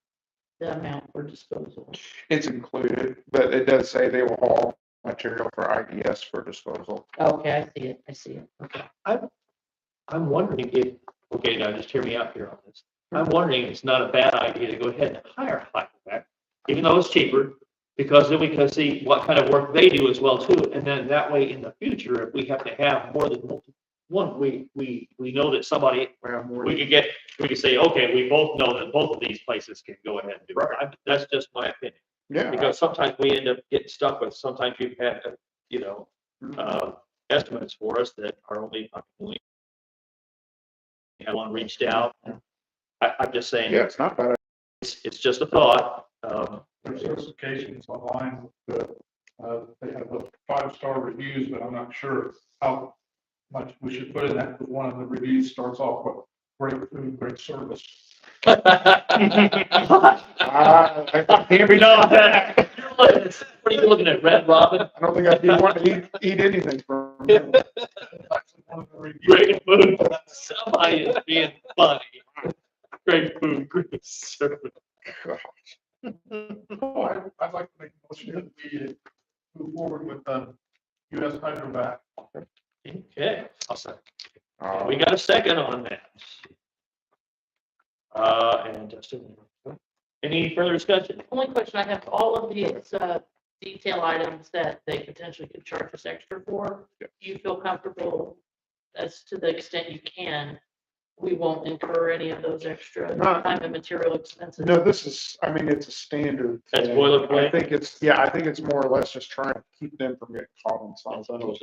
S3: the amount for disposal.
S2: It's included, but it does say they will haul material for IDS for disposal.
S3: Okay, I see it. Okay.
S1: I'm wondering if, okay, now just hear me out here on this. I'm wondering if it's not a bad idea to go ahead and hire Hydrovac, even though it's cheaper, because then we can see what kind of work they do as well too. And then that way in the future, if we have to have more than one, we know that somebody, we could say, okay, we both know that both of these places can go ahead and do it. That's just my opinion.
S2: Yeah.
S1: Because sometimes we end up getting stuck with, sometimes you've had, estimates for us that are only one reached out. I'm just saying,
S2: Yeah, it's not bad.
S1: it's just a thought.
S6: There's certifications online that, they have a 5-star reviews, but I'm not sure how much we should put in that, because one of the reviews starts off with great food, great service.
S1: Can't be done. What are you looking at, Red Robin?
S2: I don't think I'd be wanting to eat anything from them.
S6: That's one of the reviews.
S1: Great food. Somebody is being funny. Great food, great service.
S6: I'd like to make a motion that we move forward with the US Hydrovac.
S1: Okay, I'll second.
S2: Uh,
S1: We got a second on that. And Justin, any further discussion?
S3: Only question I have, all of these, detail items that they potentially could charge us extra for,
S2: Yeah.
S3: do you feel comfortable as to the extent you can, we won't incur any of those extra
S2: No.
S3: time and material expenses?
S2: No, this is, I mean, it's a standard.
S1: That's
S2: thing.
S1: boilerplate?
S2: I think it's more or less just trying to keep them from getting caught on something.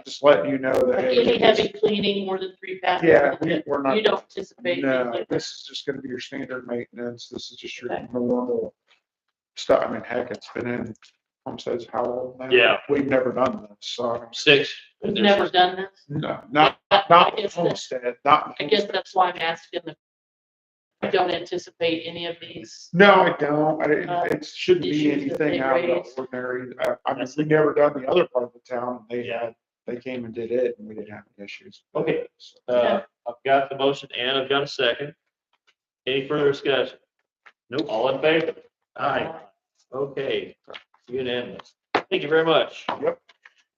S2: Just letting you know that.
S3: Like
S2: hey,
S3: any heavy cleaning more than 3 passes?
S2: Yeah, we're not.
S3: You don't anticipate?
S2: No,
S3: anything like that?
S2: this is just gonna be your standard maintenance. This is just your
S3: Okay.
S2: normal stuff. I mean, heck, it's been in Homestead's how long now?
S1: Yeah.
S2: We've never done this, so.
S1: 6.
S3: You've never done this?
S2: No, not
S3: I guess that-
S2: Homestead, not.
S3: I guess that's why I'm asking the You don't anticipate any of these?
S2: No, I don't.
S3: Uh,
S2: It shouldn't be
S3: issues that
S2: anything
S3: they
S2: out of the
S3: raised.
S2: ordinary. I mean, we never done the other part of the town. They came and did it and we didn't have any issues.
S1: Okay. I've got the motion and I've got a second. Any further discussion? Nope. All in favor? Aye. Okay, unanimous. Thank you very much.
S2: Yep.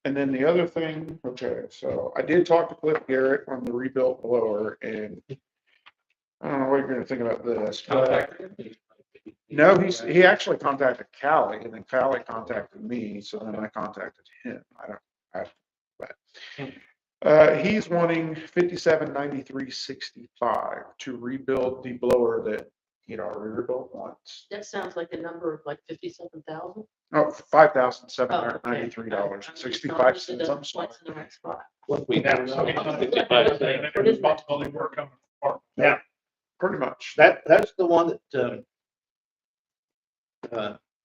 S2: And then the other thing, okay, so I did talk to Cliff Garrett on the rebuilt blower and I don't know what you're gonna think about this. but- No, he actually contacted Callie and then Callie contacted me, so then I contacted him. He's wanting 5793.65 to rebuild the blower that he'd already rebuilt once.
S3: That sounds like a number of like 57,000.
S2: Oh, $5,793.65. I'm sorry.
S3: Points in the right spot.
S1: What we
S6: Yeah,
S1: have.
S6: so he
S1: What
S6: did that, and responsibility work coming from.
S7: Yeah,
S2: Pretty much.
S7: that's the one that,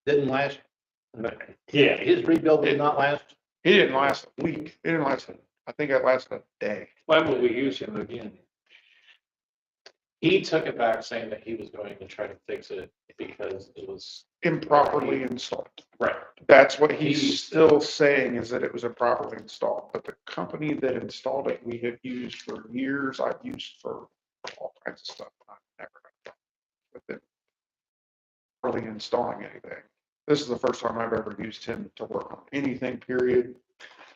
S7: didn't last.
S1: Yeah.
S7: His rebuild did not last.
S2: He didn't last a week. It didn't last, I think it lasted a day.
S1: Why would we use him again?
S5: He took it back saying that he was going to try to fix it because it was.
S2: Improperly installed.
S5: Right.
S2: That's what he's still saying is that it was improperly installed, but the company that installed it, we have used for years. I've used for all kinds of stuff. I've never had a problem with it really installing anything. This is the first time I've ever used him to work on anything, period.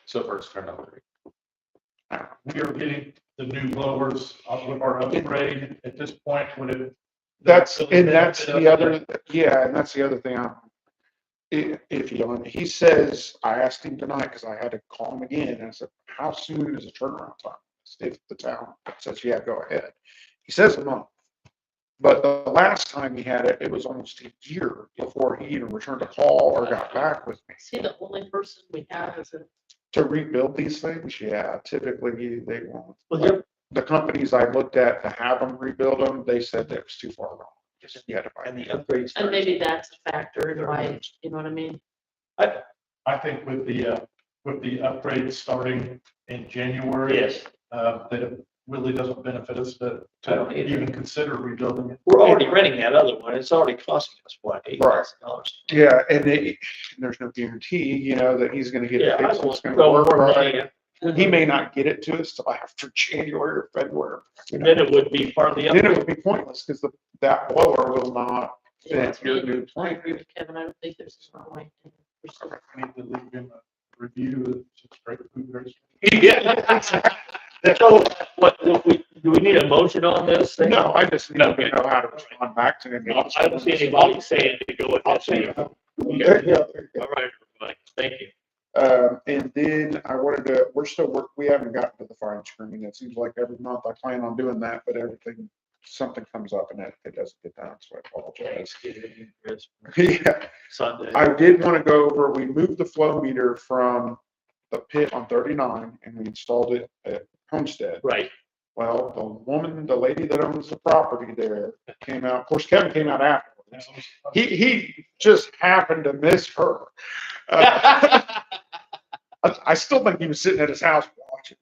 S5: So far it's turned out great.
S6: We are getting the new blowers with our upgrade at this point, would it?
S2: That's the other, yeah, and that's the other thing. If you don't, he says, I asked him tonight because I had to call him again. And I said, how soon is the turnaround time? If the town says, yeah, go ahead. He says a month. But the last time he had it, it was almost a year before he even returned a call or got back with me.
S3: Is he the only person we have as a?
S2: To rebuild these things, yeah, typically they won't.
S1: Well, you're-
S2: The companies I looked at to have them rebuild them, they said that was too far wrong. Just you had to buy.
S1: And the upgrades.
S3: And maybe that's a factor in why, you know what I mean?
S6: I think with the upgrade starting in January.
S1: Yes,
S6: That it really doesn't benefit us to even consider rebuilding it.
S1: we're already renting that other one. It's already costing us, what, $8,000?
S2: Yeah, and there's no guarantee, you know, that he's gonna get
S1: Yeah,
S2: it
S1: I
S2: fixed. It's
S1: won't
S2: gonna
S1: go
S2: work
S1: more
S2: right.
S1: than
S2: He may not get it to us till after January or February. you know.
S1: then it would be part of the
S2: Then it
S1: upgrade.
S2: would be pointless because that blower will not
S3: Yeah,
S2: fit your new
S3: I
S2: plant.
S3: agree with Kevin. I don't think there's a smart way. to pursue it.
S6: I need to leave him a review. It's straight food very.
S1: Yeah. So, what, do we need a motion on this thing?
S2: No, I just need to know how to respond back to him.
S1: I don't see anybody saying to go with this.
S2: Yeah.
S1: All right, everybody, thank you.
S2: And then I wanted to, we haven't gotten to the fire screening. It seems like every month I plan on doing that, but something comes up and it doesn't get done, so I apologize. Yeah,
S1: Sunday.
S2: I did want to go over, we moved the flow meter from the pit on 39 and we installed it at Homestead.
S1: Right,
S2: Well, the lady that owns the property there came out, of course, Kevin came out afterwards. He just happened to miss her. I still think he was sitting at his house watching.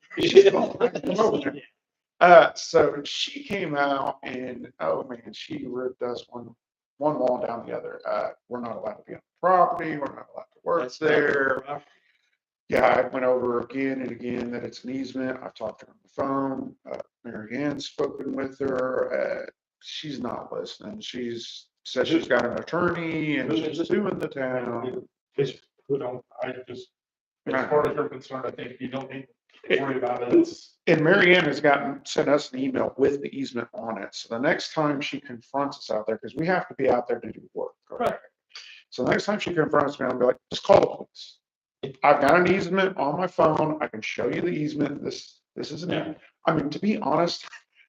S2: So she came out and, oh man, she ripped us one wall down the other. We're not allowed to be on the property. We're not allowed to work there. Yeah, I went over again and again that it's an easement. I've talked to her on the phone. Mary Ann's spoken with her. She's not listening. She's said she's got an attorney and she's suing the town.
S6: As far as you're concerned, I think you don't need to worry about it.
S2: And Mary Ann has sent us an email with the easement on it. So the next time she confronts us out there, because we have to be out there to do work. Correct. So the next time she confronts me, I'll be like, just call the police. I've got an easement on my phone. I can show you the easement. This isn't it. I mean, to be honest,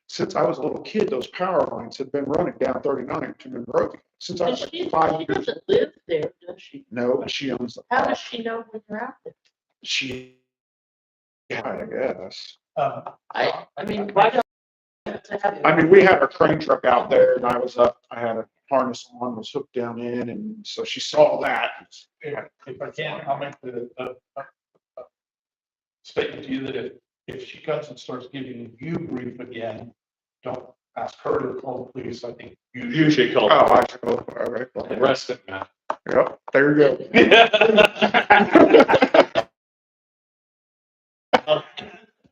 S2: since I was a little kid, those power lines had been running down 39 to Monroe since I was
S3: She
S2: like 5 years.
S3: doesn't live there, does she?
S2: No, she owns the.
S3: How does she know when you're out there?
S2: Yeah, I guess.
S3: I mean, why don't?
S2: I mean, we had our crane truck out there and I was up, I had a harness on, was hooked down in, and so she saw that.
S6: If I can, I'll make the statement to you that if she comes and starts giving you grief again, don't, ask her to call the police, I think you
S1: You should call.
S2: Oh, I should go, okay.
S5: Arrest it, man.
S2: Yep, there you go.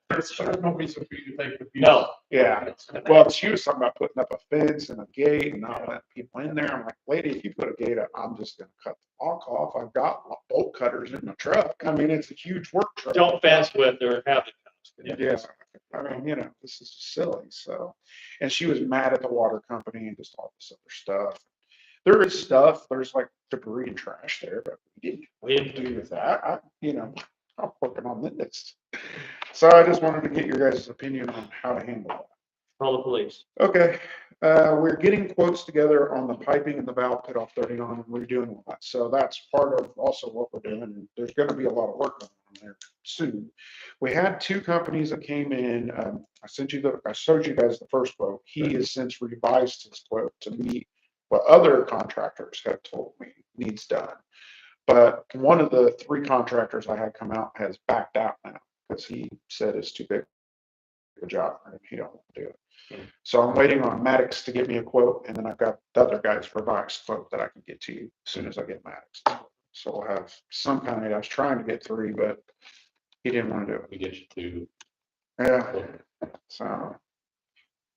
S6: there's no reason for you to take the.
S1: No.
S2: Yeah, well, she was talking about putting up a fence and a gate and not letting people in there. I'm like, lady, if you put a gate up, I'm just gonna cut the lock off. I've got bolt cutters in my truck. I mean, it's a huge work truck.
S1: Don't fence with or have it.
S2: Yeah, I mean, this is just silly, so. And she was mad at the water company and just all this other stuff. There is stuff, there's like debris and trash there, but we didn't do with that. I'm working on this. So I just wanted to get your guys' opinion on how to handle that.
S1: Call the police.
S2: Okay, we're getting quotes together on the piping and the valve pit off 39 and redoing all that. So that's part of also what we're doing. And there's gonna be a lot of work going on there soon. We had two companies that came in. I showed you guys the first quote. He has since revised his quote to meet what other contractors have told me needs done. But one of the three contractors I had come out has backed out now because he said it's too big a job for him. He don't want to do it. So I'm waiting on Maddox to give me a quote, and then I've got the other guy's revised quote that I can get to you as soon as I get Maddox. So we'll have some kind of, I was trying to get three, but he didn't want to do it.
S5: We get you to.
S2: Yeah, so.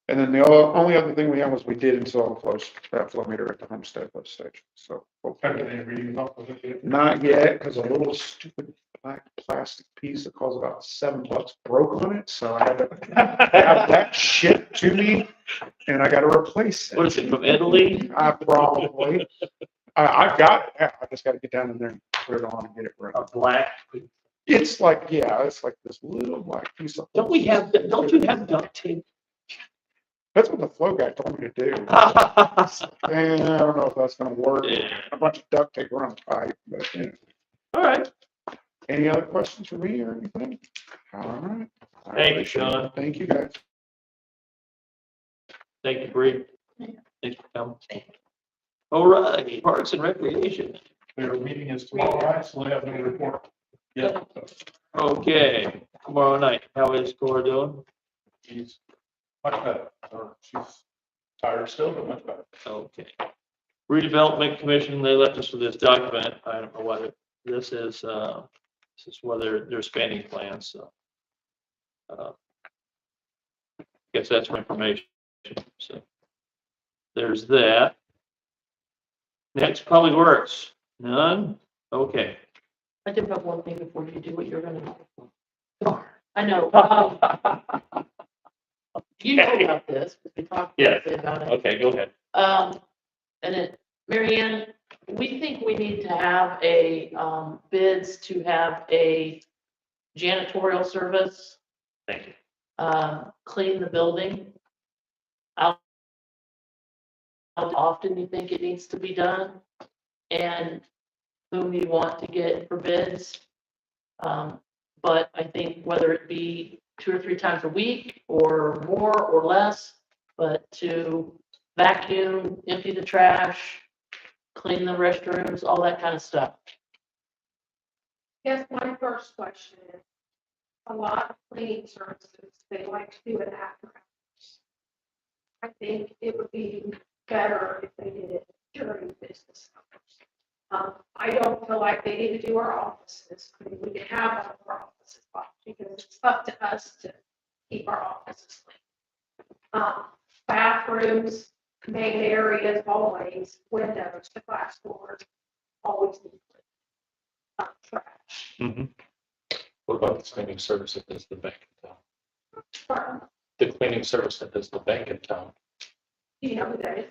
S2: And then the only other thing we had was we did install that flow meter at the Homestead lift station, so.
S6: Everything reading off of it.
S2: Not yet, because a little stupid black plastic piece that costs about $7 broke on it, so I had to have that shipped to me, and I gotta replace it.
S1: What is it, from Italy?
S2: I probably, I've got it, yeah, I just gotta get down in there and put it on and get it
S1: A
S2: ready.
S1: black.
S2: It's like, yeah, it's like this little black piece of.
S1: Don't you have duct tape?
S2: That's what the flow guy told me to do. And I don't know if that's gonna work.
S1: Yeah.
S2: A bunch of duct tape around the pipe, but
S1: All right.
S2: any other questions for me or anything? All right.
S1: Thank you, Sean.
S2: Thank you, guys.
S1: Thank you, Bree. Thanks for coming. All right, Parks and Recreation.
S6: Their meeting is tomorrow night, so they have no report. Yeah.
S1: Okay, tomorrow night. How is Cora doing?
S6: She's much better, or she's tired still, but much better.
S1: Okay. Redevelopment Commission, they left us with this document. I don't know what this is. This is whether they're spending plans, so. Guess that's for information, so. There's that. Next, Public Works. None? Okay.
S3: I do have one thing before you do what you're gonna do. I know, you know about this, because we talked a little bit about it.
S1: Okay, go ahead.
S3: And it, Mary Ann, we think we need to have a, bids to have a janitorial service,
S1: Thank you.
S3: clean the building. How often you think it needs to be done? And whom you want to get for bids. But I think whether it be 2 or 3 times a week or more or less, but to vacuum, empty the trash, clean the restrooms, all that kind of stuff.
S4: Guess my first question is, a lot of cleaning services, they like to do it after hours. I think it would be better if they did it during business hours. I don't feel like they need to do our offices. I mean, we can have all of our offices locked because it's up to us to keep our offices clean. Bathrooms, main areas, hallways, windows, the glass doors, always need clean. Trash.
S1: Mm-hmm.
S5: What about the cleaning service that does the bank in town?
S4: Pardon?
S5: The cleaning service that does the bank in town?
S4: You know who that is?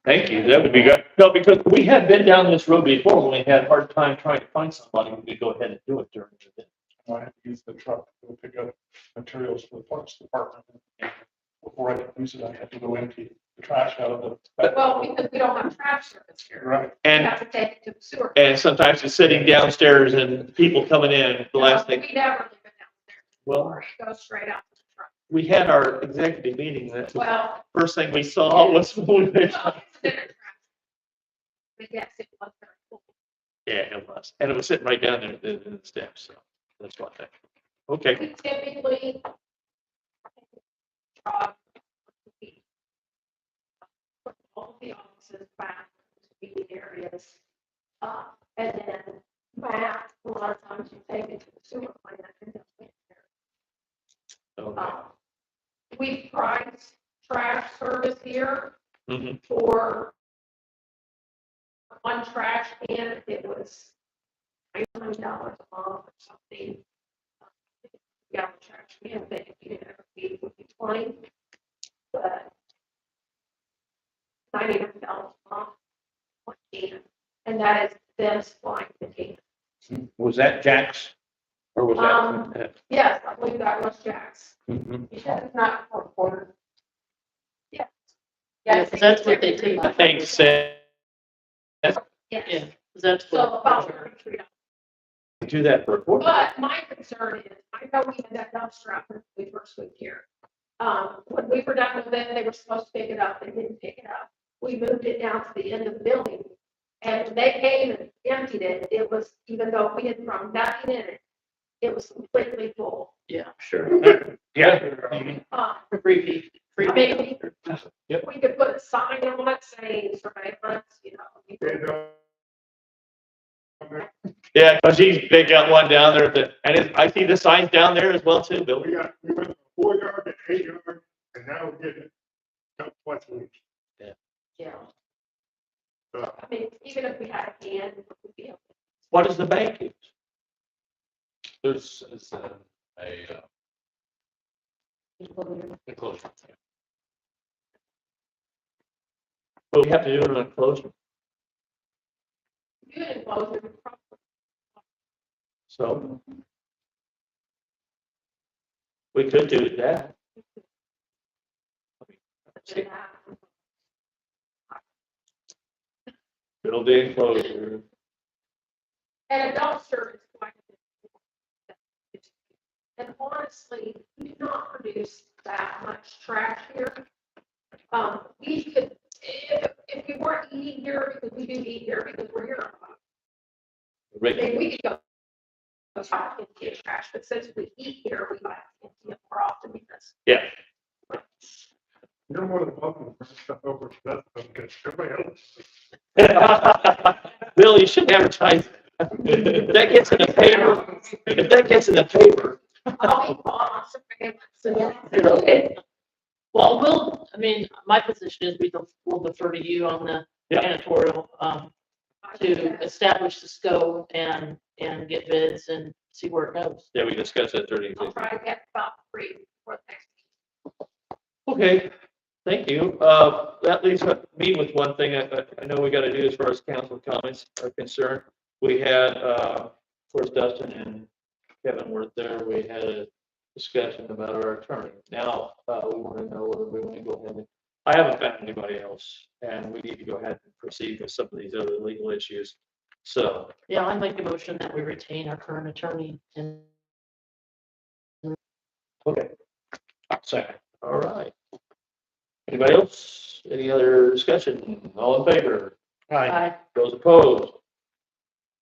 S1: Thank you. That would be good. No, because we had been down this road before when we had a hard time trying to find somebody who could go ahead and do it during the day.
S6: I have to use the truck to pick up materials for the parks department. Before I could use it, I had to go empty the trash out of the.
S4: Well, because we don't have trash service here.
S6: Right.
S4: We
S1: And,
S4: have to take it to the sewer.
S1: and sometimes it's sitting downstairs and people coming in, the last thing.
S4: We never leave it downstairs.
S1: Well,
S4: It goes straight out to the truck.
S1: we had our executive meeting, that's the
S4: Well.
S1: first thing we saw was.
S4: Well, it's different trash. But yes, it was very cool.
S1: Yeah, it was. And it was sitting right down there in the steps, so that's what that. Okay,
S4: We typically, job. Put all the offices back into meeting areas. And then Matt, a lot of times you take it to the sewer plant and just wait there.
S1: Okay.
S4: We priced trash service here
S1: Mhm.
S4: for one trash can, it was $900 a month or something. Yeah, trash can, but if you ever feed would be 20, but $900 a month, one can, and that is them supplying the can.
S7: Was that Jack's? Or was that?
S4: Yes, I believe that was Jack's.
S7: Mhm.
S4: Yeah, it's not for quarter. Yeah.
S3: Yeah, 'cause that's what they take.
S1: I think so.
S3: Yeah,
S4: Yes,
S3: 'cause that's
S4: so
S3: what.
S4: about $33.
S1: Do that for a quarter.
S4: But my concern is, I know we had that dumpster out when we first moved here. When we were done with it, they were supposed to pick it up, they didn't pick it up. We moved it down to the end of the building. And when they came and emptied it, it was, even though we had thrown nothing in it, it was completely full.
S3: Yeah, sure.
S7: Yeah.
S3: Free.
S4: I mean,
S1: Yep.
S4: we could put a sign on it saying surveillance, you know.
S1: Yeah, because he's, they got one down there that, and I see the signs down there as well too, Bill.
S8: We went from 4 yard to 8 yard, and now we're getting it twice a week.
S4: Yeah. I mean, even if we had a can, it would be.
S1: What does the bank use?
S5: There's, is a enclosure.
S1: Well, we have to do it on closure,
S4: You didn't close it.
S1: so. We could do that. Build the enclosure.
S4: And a dumpster is quite a bit. And honestly, we do not produce that much trash here. We could, if we weren't eating here, because we do eat here because we're here a lot, then we could go. Empty trash, but since we eat here, we like to empty it more often because.
S1: Yeah.
S8: You're more than welcome to bring stuff over to that, because everybody else.
S1: Bill, you should advertise. If that gets in the paper, if that gets in the paper.
S4: I'll be on surveillance, so.
S3: Okay. Well, my position is we'll defer to you on the
S1: Yeah.
S3: janitorial, to establish the scope and get bids and see where it goes.
S1: Yeah, we discussed that 30.
S4: I'll try to get about 3 for the next.
S1: Okay, thank you. That leaves me with one thing I know we got to do as far as council comments are concerned. We had, of course, Dustin and Kevin were there. We had a discussion about our attorney. Now, we want to know whether we want to go ahead and, I haven't found anybody else, and we need to go ahead and proceed with some of these other legal issues. So,
S3: Yeah, I make a motion that we retain our current attorney and.
S1: okay. Second. All right. Anybody else? Any other discussion? All in favor?
S3: Aye.
S1: Those opposed?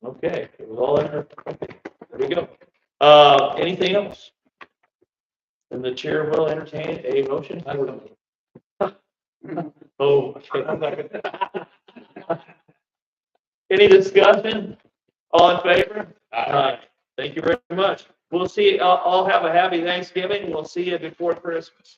S1: Okay, it was all in there. Okay, there we go. Anything else? And the chair will entertain a motion. Oh, okay. Any discussion? All in favor? Aye. Thank you very much. We'll see, I'll have a happy Thanksgiving. We'll see you before Christmas.